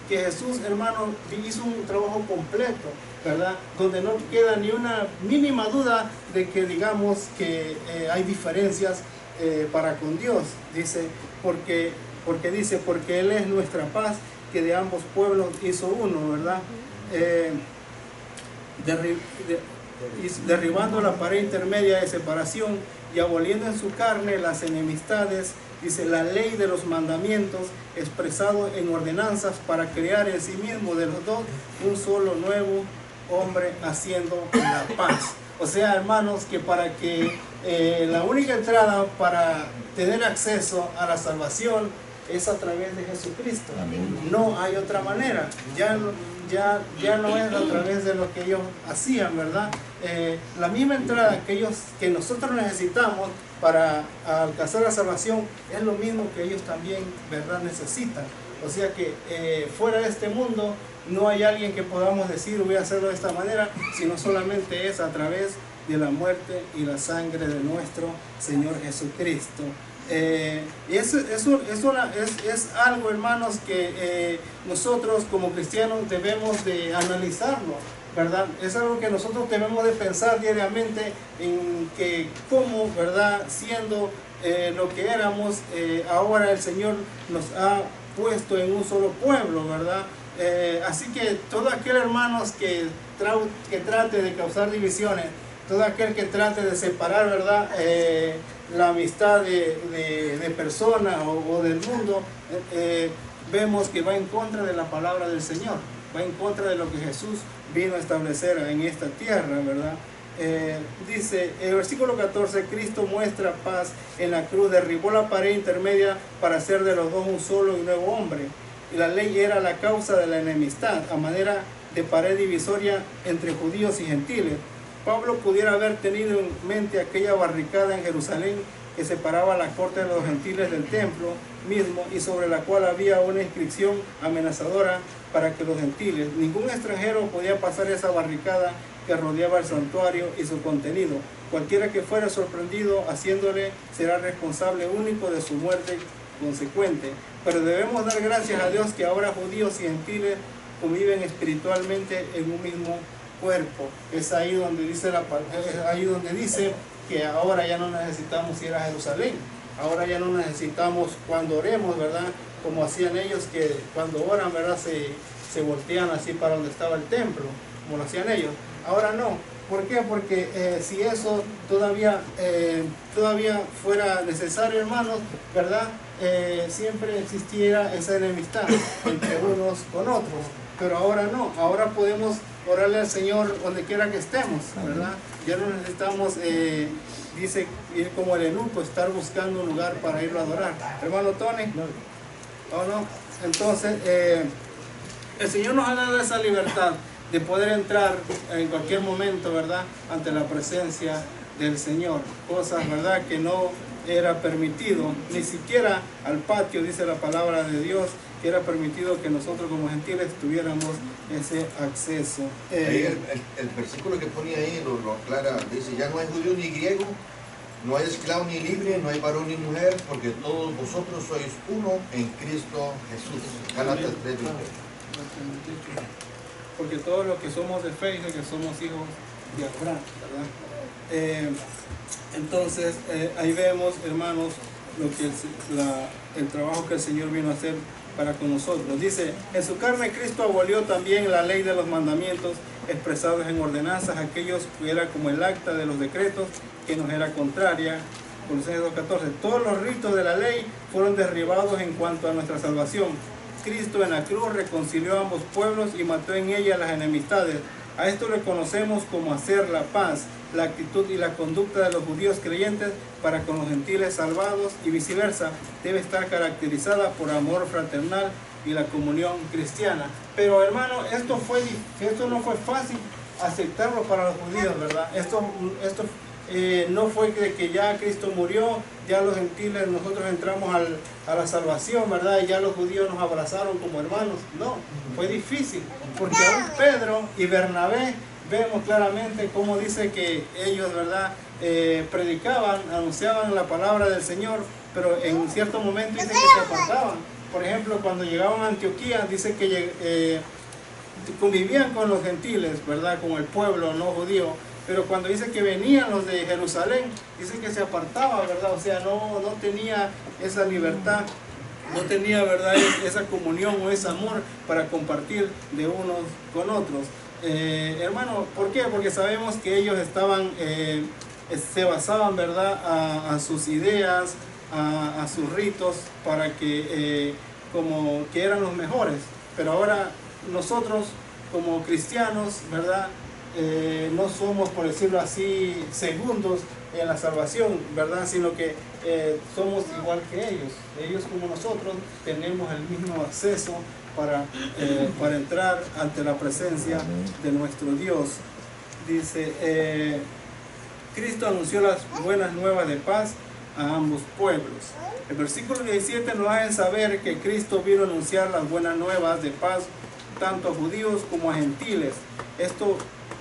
que Jesús, hermano, hizo un trabajo completo, ¿verdad? Donde no queda ni una mínima duda de que digamos que hay diferencias para con Dios. Dice, porque Él es nuestra paz, que de ambos pueblos hizo uno, ¿verdad? Derribando la pared intermedia de separación y aboliendo en su carne las enemistades, dice, la ley de los mandamientos expresado en ordenanzas, para crear en sí mismo de los dos un solo nuevo hombre, haciendo la paz. O sea, hermanos, que para que la única entrada para tener acceso a la salvación es a través de Jesucristo. No hay otra manera. Ya no es a través de lo que ellos hacían, ¿verdad? La misma entrada que nosotros necesitamos para alcanzar la salvación es lo mismo que ellos también, ¿verdad?, necesitan. O sea que fuera de este mundo no hay alguien que podamos decir voy a hacerlo de esta manera, sino solamente es a través de la muerte y la sangre de nuestro Señor Jesucristo. Y eso es algo, hermanos, que nosotros como cristianos debemos de analizarlo, ¿verdad? Es algo que nosotros debemos de pensar diariamente en que cómo, ¿verdad?, siendo lo que éramos, ahora el Señor nos ha puesto en un solo pueblo, ¿verdad? Así que todo aquel, hermanos, que trate de causar divisiones, todo aquel que trate de separar, ¿verdad?, la amistad de personas o del mundo, vemos que va en contra de la palabra del Señor, va en contra de lo que Jesús vino a establecer en esta tierra, ¿verdad? Dice el versículo 14, Cristo muestra paz en la cruz, derribó la pared intermedia para hacer de los dos un solo y nuevo hombre. Y la ley era la causa de la enemistad, a manera de pared divisoria entre judíos y gentiles. Pablo pudiera haber tenido en mente aquella barricada en Jerusalén que separaba la corte de los gentiles del templo mismo y sobre la cual había una inscripción amenazadora para que los gentiles, ningún extranjero podía pasar esa barricada que rodeaba el santuario y su contenido. Cualquiera que fuera sorprendido haciéndole será responsable único de su muerte consecuente. Pero debemos dar gracias a Dios que ahora judíos y gentiles conviven espiritualmente en un mismo cuerpo. Es ahí donde dice que ahora ya no necesitamos ir a Jerusalén. Ahora ya no necesitamos cuando oremos, ¿verdad? Como hacían ellos, que cuando oran, ¿verdad? Se voltean así para donde estaba el templo, como lo hacían ellos. Ahora no. ¿Por qué? Porque si eso todavía fuera necesario, hermanos, ¿verdad? Siempre existiera esa enemistad entre unos con otros. Pero ahora no. Ahora podemos orarle al Señor donde quiera que estemos, ¿verdad? Ya no necesitamos, dice, ir como el eunuco, estar buscando un lugar para irlo a adorar. Hermano Tony, ¿o no? Entonces, el Señor nos ha dado esa libertad de poder entrar en cualquier momento, ¿verdad?, ante la presencia del Señor. Cosas, ¿verdad?, que no era permitido, ni siquiera al patio, dice la palabra de Dios, que era permitido que nosotros como gentiles tuviéramos ese acceso. Ahí el versículo que ponía ahí lo aclara, dice, ya no hay judío ni griego, no hay esclavo ni libre, no hay varón ni mujer, porque todos vosotros sois uno en Cristo Jesús. Gálatas 3:20. Porque todos los que somos de fe dicen que somos hijos de Abraham, ¿verdad? Entonces, ahí vemos, hermanos, lo que el trabajo que el Señor vino a hacer para con nosotros. Dice, en su carne Cristo abolió también la ley de los mandamientos expresados en ordenanzas, aquellos que era como el acta de los decretos que nos era contraria. Colosenses 2:14. Todos los ritos de la ley fueron derribados en cuanto a nuestra salvación. Cristo en la cruz reconcilió a ambos pueblos y mató en ella las enemistades. A esto le conocemos como hacer la paz, la actitud y la conducta de los judíos creyentes para con los gentiles salvados y viceversa debe estar caracterizada por amor fraternal y la comunión cristiana. Pero hermano, esto no fue fácil aceptarlo para los judíos, ¿verdad? Esto no fue que ya Cristo murió, ya los gentiles nosotros entramos a la salvación, ¿verdad? Y ya los judíos nos abrazaron como hermanos. No, fue difícil, porque aún Pedro y Bernabé vemos claramente cómo dice que ellos, ¿verdad? Predicaban, anunciaban la palabra del Señor, pero en cierto momento dicen que se apartaban. Por ejemplo, cuando llegaban a Antioquía, dice que convivían con los gentiles, ¿verdad? Con el pueblo no judío. Pero cuando dice que venían los de Jerusalén, dice que se apartaba, ¿verdad? O sea, no tenía esa libertad, no tenía, ¿verdad?, esa comunión o ese amor para compartir de unos con otros. Hermano, ¿por qué? Porque sabemos que ellos se basaban, ¿verdad?, a sus ideas, a sus ritos, para que como que eran los mejores. Pero ahora nosotros como cristianos, ¿verdad?, no somos, por decirlo así, segundos en la salvación, ¿verdad? Sino que somos igual que ellos. Ellos como nosotros tenemos el mismo acceso para entrar ante la presencia de nuestro Dios. Dice, Cristo anunció las buenas nuevas de paz a ambos pueblos. El versículo 17 nos hace saber que Cristo vino a anunciar las buenas nuevas de paz tanto a judíos como a gentiles.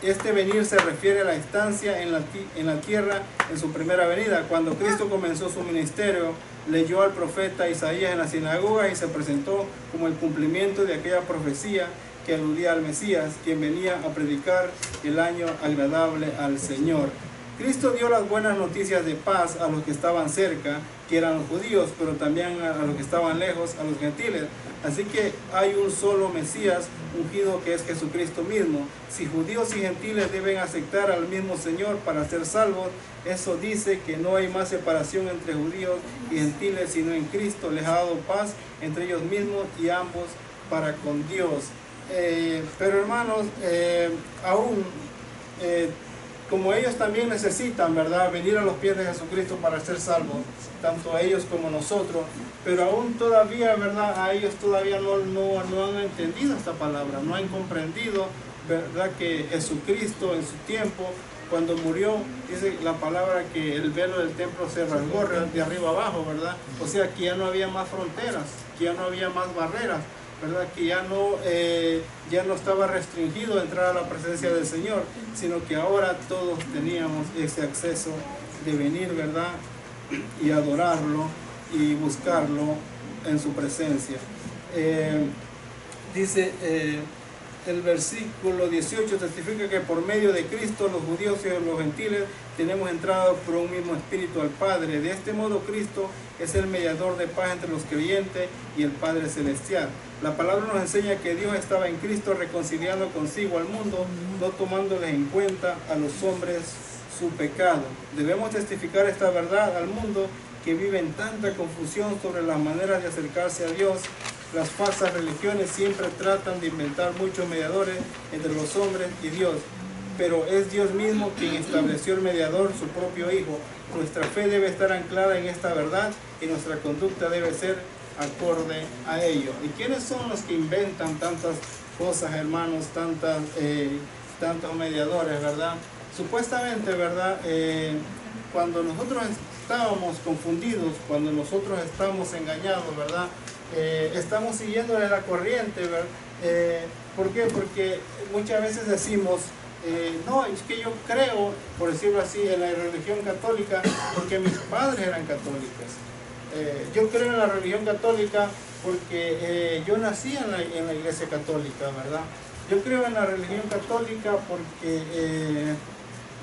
Este venir se refiere a la estancia en la tierra en su primera venida. Cuando Cristo comenzó su ministerio, leyó al profeta Isaías en la sinagoga y se presentó como el cumplimiento de aquella profecía que aludía al Mesías, quien venía a predicar el año agradable al Señor. Cristo dio las buenas noticias de paz a los que estaban cerca, que eran los judíos, pero también a los que estaban lejos, a los gentiles. Así que hay un solo Mesías ungido, que es Jesucristo mismo. Si judíos y gentiles deben aceptar al mismo Señor para ser salvos, eso dice que no hay más separación entre judíos y gentiles, sino en Cristo les ha dado paz entre ellos mismos y ambos para con Dios. Pero hermanos, aún como ellos también necesitan, ¿verdad?, venir a los pies de Jesucristo para ser salvos, tanto ellos como nosotros, pero aún todavía, ¿verdad?, a ellos todavía no han entendido esta palabra, no han comprendido, ¿verdad?, que Jesucristo en su tiempo cuando murió, dice la palabra que el velo del templo se rasgó de arriba abajo, ¿verdad? O sea, que ya no había más fronteras, que ya no había más barreras, ¿verdad? Que ya no estaba restringido entrar a la presencia del Señor, sino que ahora todos teníamos ese acceso de venir, ¿verdad? Y adorarlo y buscarlo en su presencia. Dice el versículo 18, testifica que por medio de Cristo los judíos y los gentiles tenemos entrada por un mismo espíritu al Padre. De este modo Cristo es el mediador de paz entre los creyentes y el Padre Celestial. La palabra nos enseña que Dios estaba en Cristo reconciliando consigo al mundo, no tomándoles en cuenta a los hombres su pecado. Debemos testificar esta verdad al mundo que vive en tanta confusión sobre las maneras de acercarse a Dios. Las falsas religiones siempre tratan de inventar muchos mediadores entre los hombres y Dios, pero es Dios mismo quien estableció el mediador, su propio Hijo. Nuestra fe debe estar anclada en esta verdad y nuestra conducta debe ser acorde a ello. ¿Y quiénes son los que inventan tantas cosas, hermanos, tantos mediadores, verdad? Supuestamente, ¿verdad? Cuando nosotros estábamos confundidos, cuando nosotros estamos engañados, ¿verdad? Estamos siguiéndole la corriente, ¿verdad? ¿Por qué? Porque muchas veces decimos, no, es que yo creo, por decirlo así, en la religión católica porque mis padres eran católicos. Yo creo en la religión católica porque yo nací en la iglesia católica, ¿verdad? Yo creo en la religión católica porque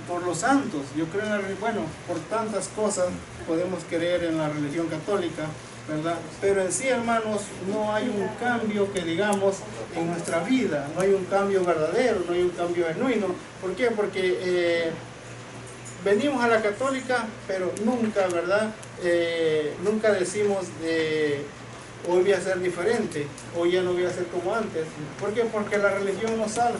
por los santos, yo creo bueno, por tantas cosas podemos creer en la religión católica, ¿verdad? Pero en sí, hermanos, no hay un cambio que digamos en nuestra vida, no hay un cambio verdadero, no hay un cambio genuino. ¿Por qué? Porque venimos a la católica, pero nunca, ¿verdad? Nunca decimos hoy voy a ser diferente, hoy ya no voy a ser como antes. ¿Por qué? Porque la religión no salva.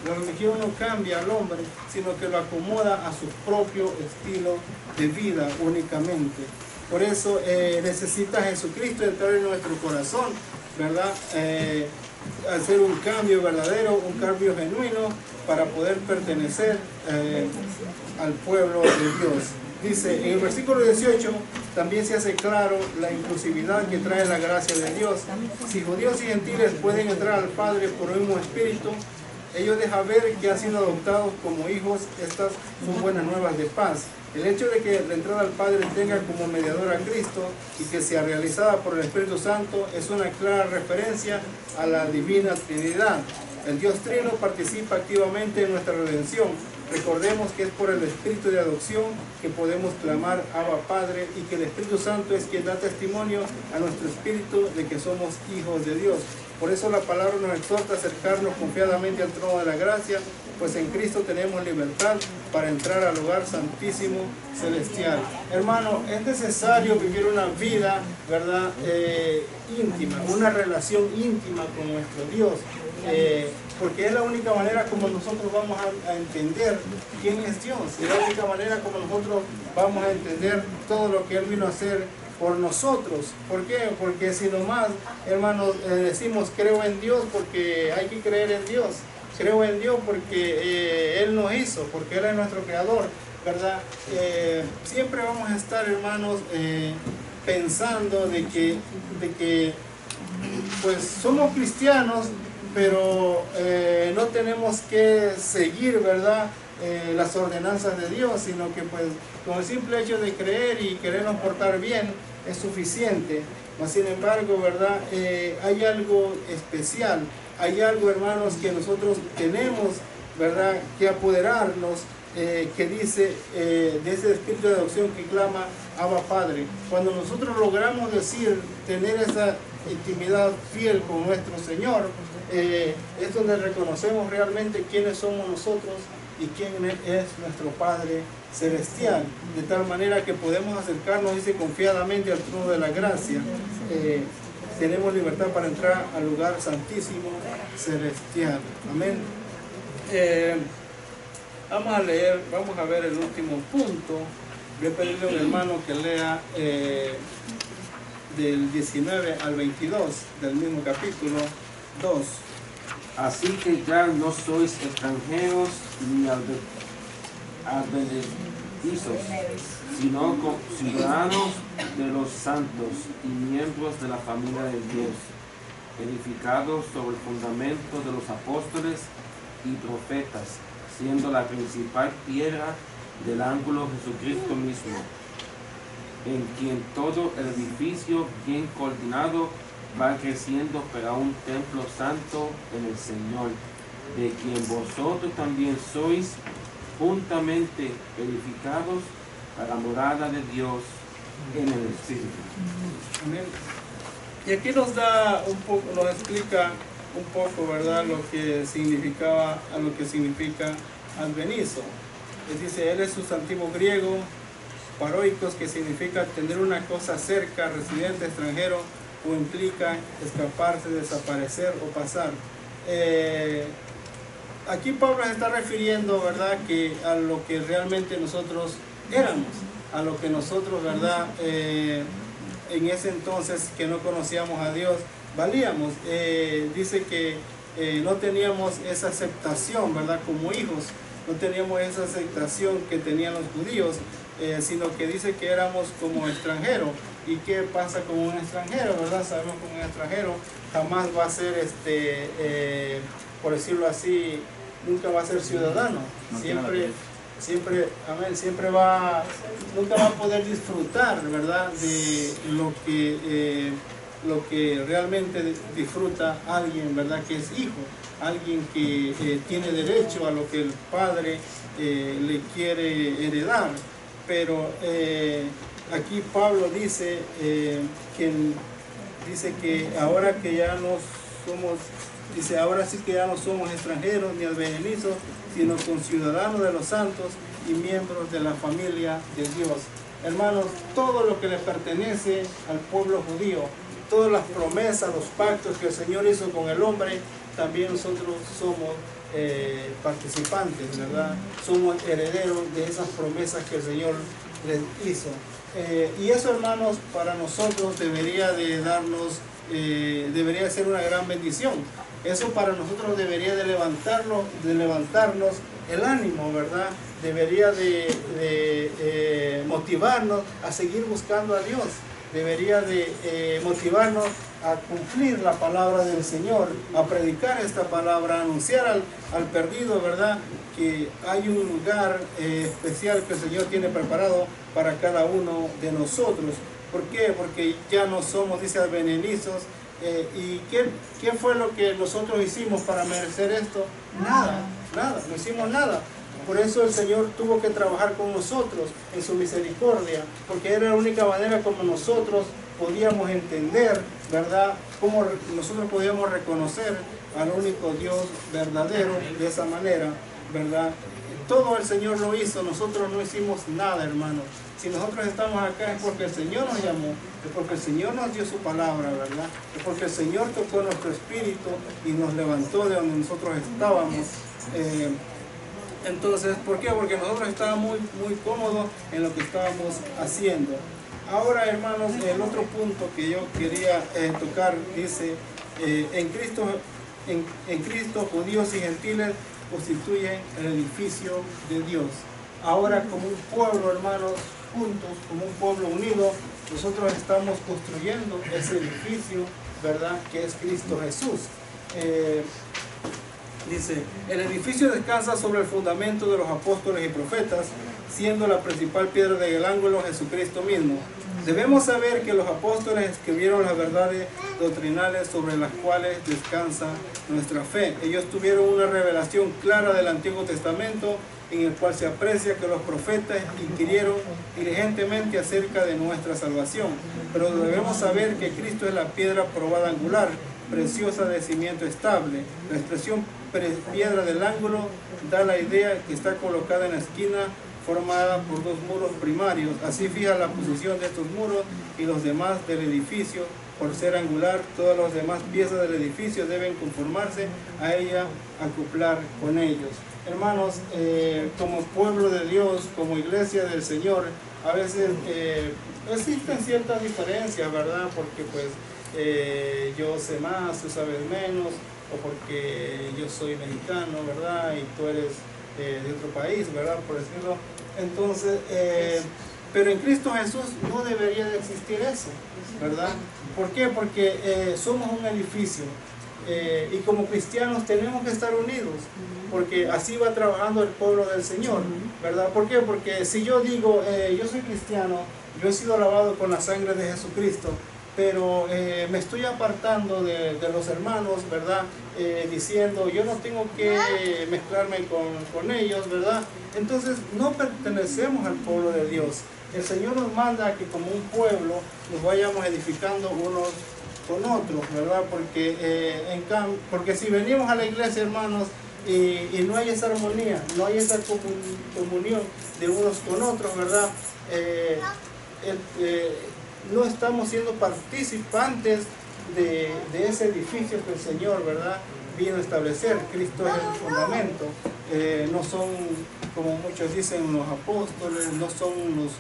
La religión no cambia al hombre, sino que lo acomoda a su propio estilo de vida únicamente. Por eso necesita Jesucristo entrar en nuestro corazón, ¿verdad? Hacer un cambio verdadero, un cambio genuino para poder pertenecer al pueblo de Dios. Dice en el versículo 18, también se hace claro la inclusividad que trae la gracia de Dios. Si judíos y gentiles pueden entrar al Padre por un mismo espíritu, ello deja ver que han sido adoptados como hijos. Estas son buenas nuevas de paz. El hecho de que la entrada al Padre tenga como mediador a Cristo y que sea realizada por el Espíritu Santo es una clara referencia a la divina Trinidad. El Dios Trino participa activamente en nuestra redención. Recordemos que es por el Espíritu de adopción que podemos clamar Abba Padre, y que el Espíritu Santo es quien da testimonio a nuestro espíritu de que somos hijos de Dios. Por eso la palabra nos exhorta a acercarnos confiadamente al trono de la gracia, pues en Cristo tenemos libertad para entrar al lugar santísimo celestial. Hermano, es necesario vivir una vida, ¿verdad? Íntima, una relación íntima con nuestro Dios, porque es la única manera como nosotros vamos a entender quién es Dios, es la única manera como nosotros vamos a entender todo lo que Él vino a hacer por nosotros. ¿Por qué? Porque si nomás, hermanos, decimos creo en Dios porque hay que creer en Dios, creo en Dios porque Él nos hizo, porque Él es nuestro creador, ¿verdad? Siempre vamos a estar, hermanos, pensando de que pues somos cristianos, pero no tenemos que seguir, ¿verdad? Las ordenanzas de Dios, sino que pues con el simple hecho de creer y querernos portar bien es suficiente. Mas sin embargo, ¿verdad? Hay algo especial, hay algo, hermanos, que nosotros tenemos, ¿verdad?, que apoderarnos, que dice de ese espíritu de adopción que clama Abba Padre. Cuando nosotros logramos tener esa intimidad fiel con nuestro Señor, es donde reconocemos realmente quiénes somos nosotros y quién es nuestro Padre Celestial, de tal manera que podemos acercarnos, dice, confiadamente al trono de la gracia. Tenemos libertad para entrar al lugar santísimo celestial. Amén. Vamos a ver el último punto. Voy a pedirle a un hermano que lea del 19 al 22 del mismo capítulo 2. Así que ya no sois extranjeros ni advenedizos, sino ciudadanos de los santos y miembros de la familia de Dios, edificados sobre el fundamento de los apóstoles y profetas, siendo la principal piedra del ángulo Jesucristo mismo, en quien todo el edificio bien coordinado va creciendo para un templo santo en el Señor, de quien vosotros también sois juntamente edificados para la morada de Dios en el Espíritu. Amén. Y aquí nos da un poco, nos explica un poco, ¿verdad?, lo que significa advenizo. Dice, él es sustantivo griego, paroikos, que significa tener una cosa cerca, residente, extranjero, o implica escaparse, desaparecer o pasar. Aquí Pablo se está refiriendo, ¿verdad?, que a lo que realmente nosotros éramos, a lo que nosotros, ¿verdad?, en ese entonces que no conocíamos a Dios, valíamos. Dice que no teníamos esa aceptación, ¿verdad?, como hijos, no teníamos esa aceptación que tenían los judíos, sino que dice que éramos como extranjeros. ¿Y qué pasa con un extranjero, verdad? Sabemos que un extranjero jamás va a ser, por decirlo así, nunca va a ser ciudadano. Siempre, amén, nunca va a poder disfrutar, ¿verdad?, de lo que realmente disfruta alguien, ¿verdad?, que es hijo, alguien que tiene derecho a lo que el padre le quiere heredar. Pero aquí Pablo dice que ahora que ya no somos, dice, ahora sí que ya no somos extranjeros ni advenedizos, sino conciudadanos de los santos y miembros de la familia de Dios. Hermanos, todo lo que le pertenece al pueblo judío, todas las promesas, los pactos que el Señor hizo con el hombre, también nosotros somos participantes, ¿verdad? Somos herederos de esas promesas que el Señor les hizo. Y eso, hermanos, para nosotros debería de darnos, debería ser una gran bendición. Eso para nosotros debería de levantarnos el ánimo, ¿verdad? Debería de motivarnos a seguir buscando a Dios. Debería de motivarnos a cumplir la palabra del Señor, a predicar esta palabra, a anunciar al perdido, ¿verdad?, que hay un lugar especial que el Señor tiene preparado para cada uno de nosotros. ¿Por qué? Porque ya no somos, dice, advenedizos. ¿Y qué fue lo que nosotros hicimos para merecer esto? Nada, no hicimos nada. Por eso el Señor tuvo que trabajar con nosotros en su misericordia, porque era la única manera como nosotros podíamos entender, ¿verdad?, cómo nosotros podíamos reconocer al único Dios verdadero de esa manera, ¿verdad? Todo el Señor lo hizo, nosotros no hicimos nada, hermanos. Si nosotros estamos acá es porque el Señor nos llamó, es porque el Señor nos dio su palabra, ¿verdad? Es porque el Señor tocó nuestro espíritu y nos levantó de donde nosotros estábamos. Entonces, ¿por qué? Porque nosotros estábamos muy cómodos en lo que estábamos haciendo. Ahora, hermanos, el otro punto que yo quería tocar dice, en Cristo judíos y gentiles constituyen el edificio de Dios. Ahora, como un pueblo, hermanos, juntos, como un pueblo unido, nosotros estamos construyendo ese edificio, ¿verdad?, que es Cristo Jesús. Dice, el edificio descansa sobre el fundamento de los apóstoles y profetas, siendo la principal piedra del ángulo Jesucristo mismo. Debemos saber que los apóstoles escribieron las verdades doctrinales sobre las cuales descansa nuestra fe. Ellos tuvieron una revelación clara del Antiguo Testamento, en el cual se aprecia que los profetas inquirieron diligentemente acerca de nuestra salvación. Pero debemos saber que Cristo es la piedra probada angular, preciosa de cimiento estable. La expresión piedra del ángulo da la idea que está colocada en la esquina formada por dos muros primarios. Así fija la posición de estos muros y los demás del edificio. Por ser angular, todas las demás piezas del edificio deben conformarse a ella, acoplar con ellos. Hermanos, como pueblo de Dios, como iglesia del Señor, a veces existen ciertas diferencias, ¿verdad? Porque pues yo sé más, tú sabes menos, o porque yo soy mexicano, ¿verdad? Y tú eres de otro país, ¿verdad? Por decirlo. Entonces, pero en Cristo Jesús no debería de existir eso, ¿verdad? ¿Por qué? Porque somos un edificio. Y como cristianos tenemos que estar unidos, porque así va trabajando el pueblo del Señor, ¿verdad? ¿Por qué? Porque si yo digo, yo soy cristiano, yo he sido lavado con la sangre de Jesucristo, pero me estoy apartando de los hermanos, ¿verdad? Diciendo, yo no tengo que mezclarme con ellos, ¿verdad? Entonces no pertenecemos al pueblo de Dios. El Señor nos manda que como un pueblo nos vayamos edificando unos con otros, ¿verdad? Porque si venimos a la iglesia, hermanos, y no hay esa armonía, no hay esa comunión de unos con otros, ¿verdad? No estamos siendo participantes de ese edificio que el Señor, ¿verdad?, vino a establecer. Cristo es el fundamento. No son, como muchos dicen, los apóstoles, no son los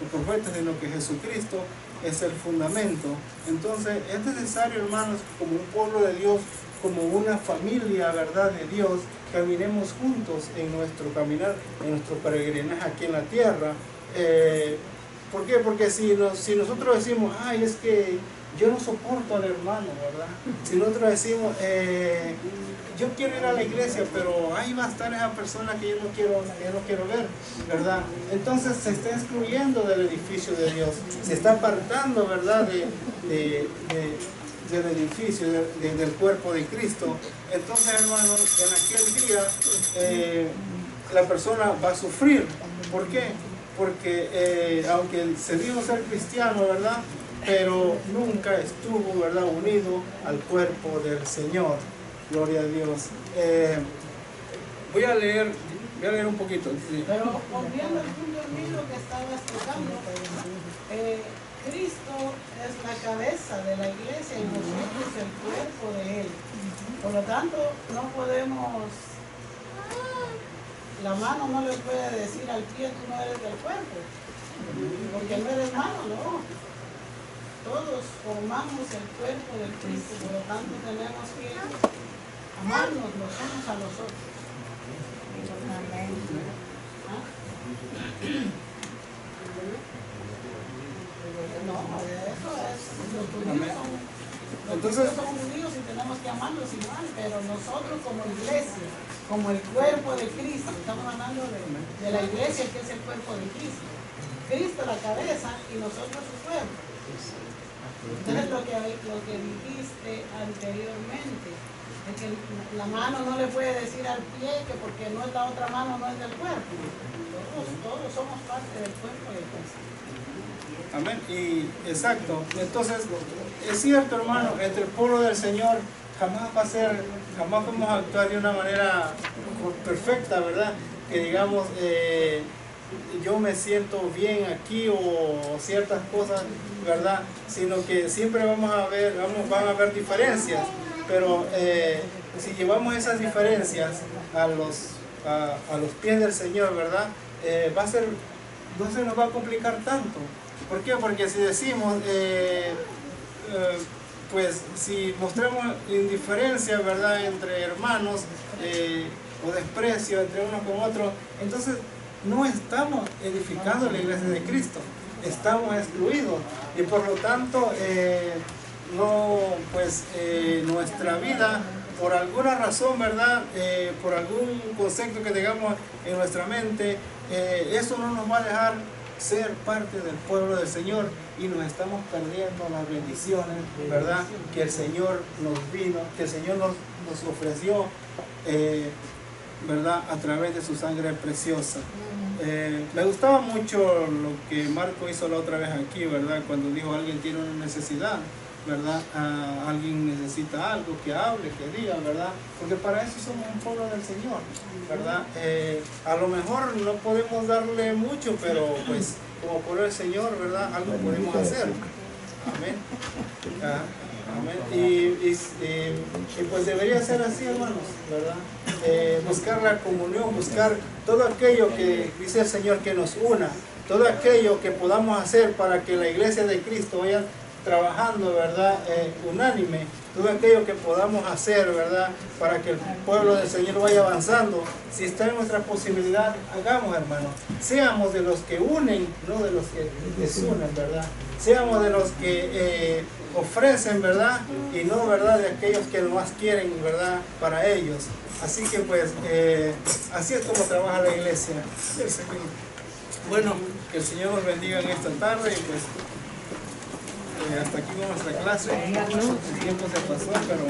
profetas, sino que Jesucristo es el fundamento. Entonces es necesario, hermanos, como un pueblo de Dios, como una familia, ¿verdad?, de Dios, caminemos juntos en nuestro caminar, en nuestro peregrinaje aquí en la tierra. ¿Por qué? Porque si nosotros decimos, ay, es que yo no soporto al hermano, ¿verdad? Si nosotros decimos, yo quiero ir a la iglesia, pero ahí va a estar esa persona que yo no quiero ver, ¿verdad? Entonces se está excluyendo del edificio de Dios, se está apartando, ¿verdad?, del edificio, del cuerpo de Cristo. Entonces, hermanos, en aquel día la persona va a sufrir. ¿Por qué? Porque aunque se dijo ser cristiano, ¿verdad?, pero nunca estuvo, ¿verdad?, unido al cuerpo del Señor. Gloria a Dios. Voy a leer un poquito. Sí. Pero volviendo al punto mismo que estabas tocando, Cristo es la cabeza de la iglesia y nosotros el cuerpo de Él. Por lo tanto, no podemos, la mano no le puede decir al pie, tú no eres del cuerpo, porque no eres mano, no. Todos formamos el cuerpo de Cristo, por lo tanto tenemos que amarnos los unos a los otros. Amén. ¿Ah? No, eso es, los judíos son judíos y tenemos que amarlos igual, pero nosotros como iglesia, como el cuerpo de Cristo, estamos hablando de la iglesia que es el cuerpo de Cristo. Cristo la cabeza y nosotros su cuerpo. Entonces lo que dijiste anteriormente, es que la mano no le puede decir al pie que porque no es la otra mano, no es del cuerpo. Todos somos parte del cuerpo de Cristo. Amén. Y exacto. Entonces, es cierto, hermano, entre el pueblo del Señor jamás vamos a actuar de una manera perfecta, ¿verdad? Que digamos, yo me siento bien aquí o ciertas cosas, ¿verdad? Sino que siempre van a haber diferencias, pero si llevamos esas diferencias a los pies del Señor, ¿verdad? No se nos va a complicar tanto. ¿Por qué? Porque si decimos, pues si mostramos indiferencia, ¿verdad?, entre hermanos, o desprecio entre unos con otros, entonces no estamos edificando la iglesia de Cristo, estamos excluidos y por lo tanto nuestra vida, por alguna razón, ¿verdad?, por algún concepto que tengamos en nuestra mente, eso no nos va a dejar ser parte del pueblo del Señor y nos estamos perdiendo las bendiciones, ¿verdad?, que el Señor que el Señor nos ofreció, ¿verdad?, a través de su sangre preciosa. Me gustaba mucho lo que Marco hizo la otra vez aquí, ¿verdad?, cuando dijo alguien tiene una necesidad, ¿verdad? Alguien necesita algo, que hable, que diga, ¿verdad? Porque para eso somos un pueblo del Señor, ¿verdad? A lo mejor no podemos darle mucho, pero pues como pueblo del Señor, ¿verdad?, algo podemos hacer. Amén. Amén. Y pues debería ser así, hermanos, ¿verdad? Buscar la comunión, buscar todo aquello que dice el Señor que nos una, todo aquello que podamos hacer para que la iglesia de Cristo vaya trabajando, ¿verdad? Unánime, todo aquello que podamos hacer, ¿verdad? Para que el pueblo del Señor vaya avanzando. Si está en nuestra posibilidad, hagamos, hermano. Seamos de los que unen, no de los que desunen, ¿verdad? Seamos de los que ofrecen, ¿verdad? Y no, ¿verdad? De aquellos que más quieren, ¿verdad? Para ellos. Así que pues, así es como trabaja la iglesia del Señor. Bueno, que el Señor nos bendiga en esta tarde y pues hasta aquí con nuestra clase. El tiempo se pasó, pero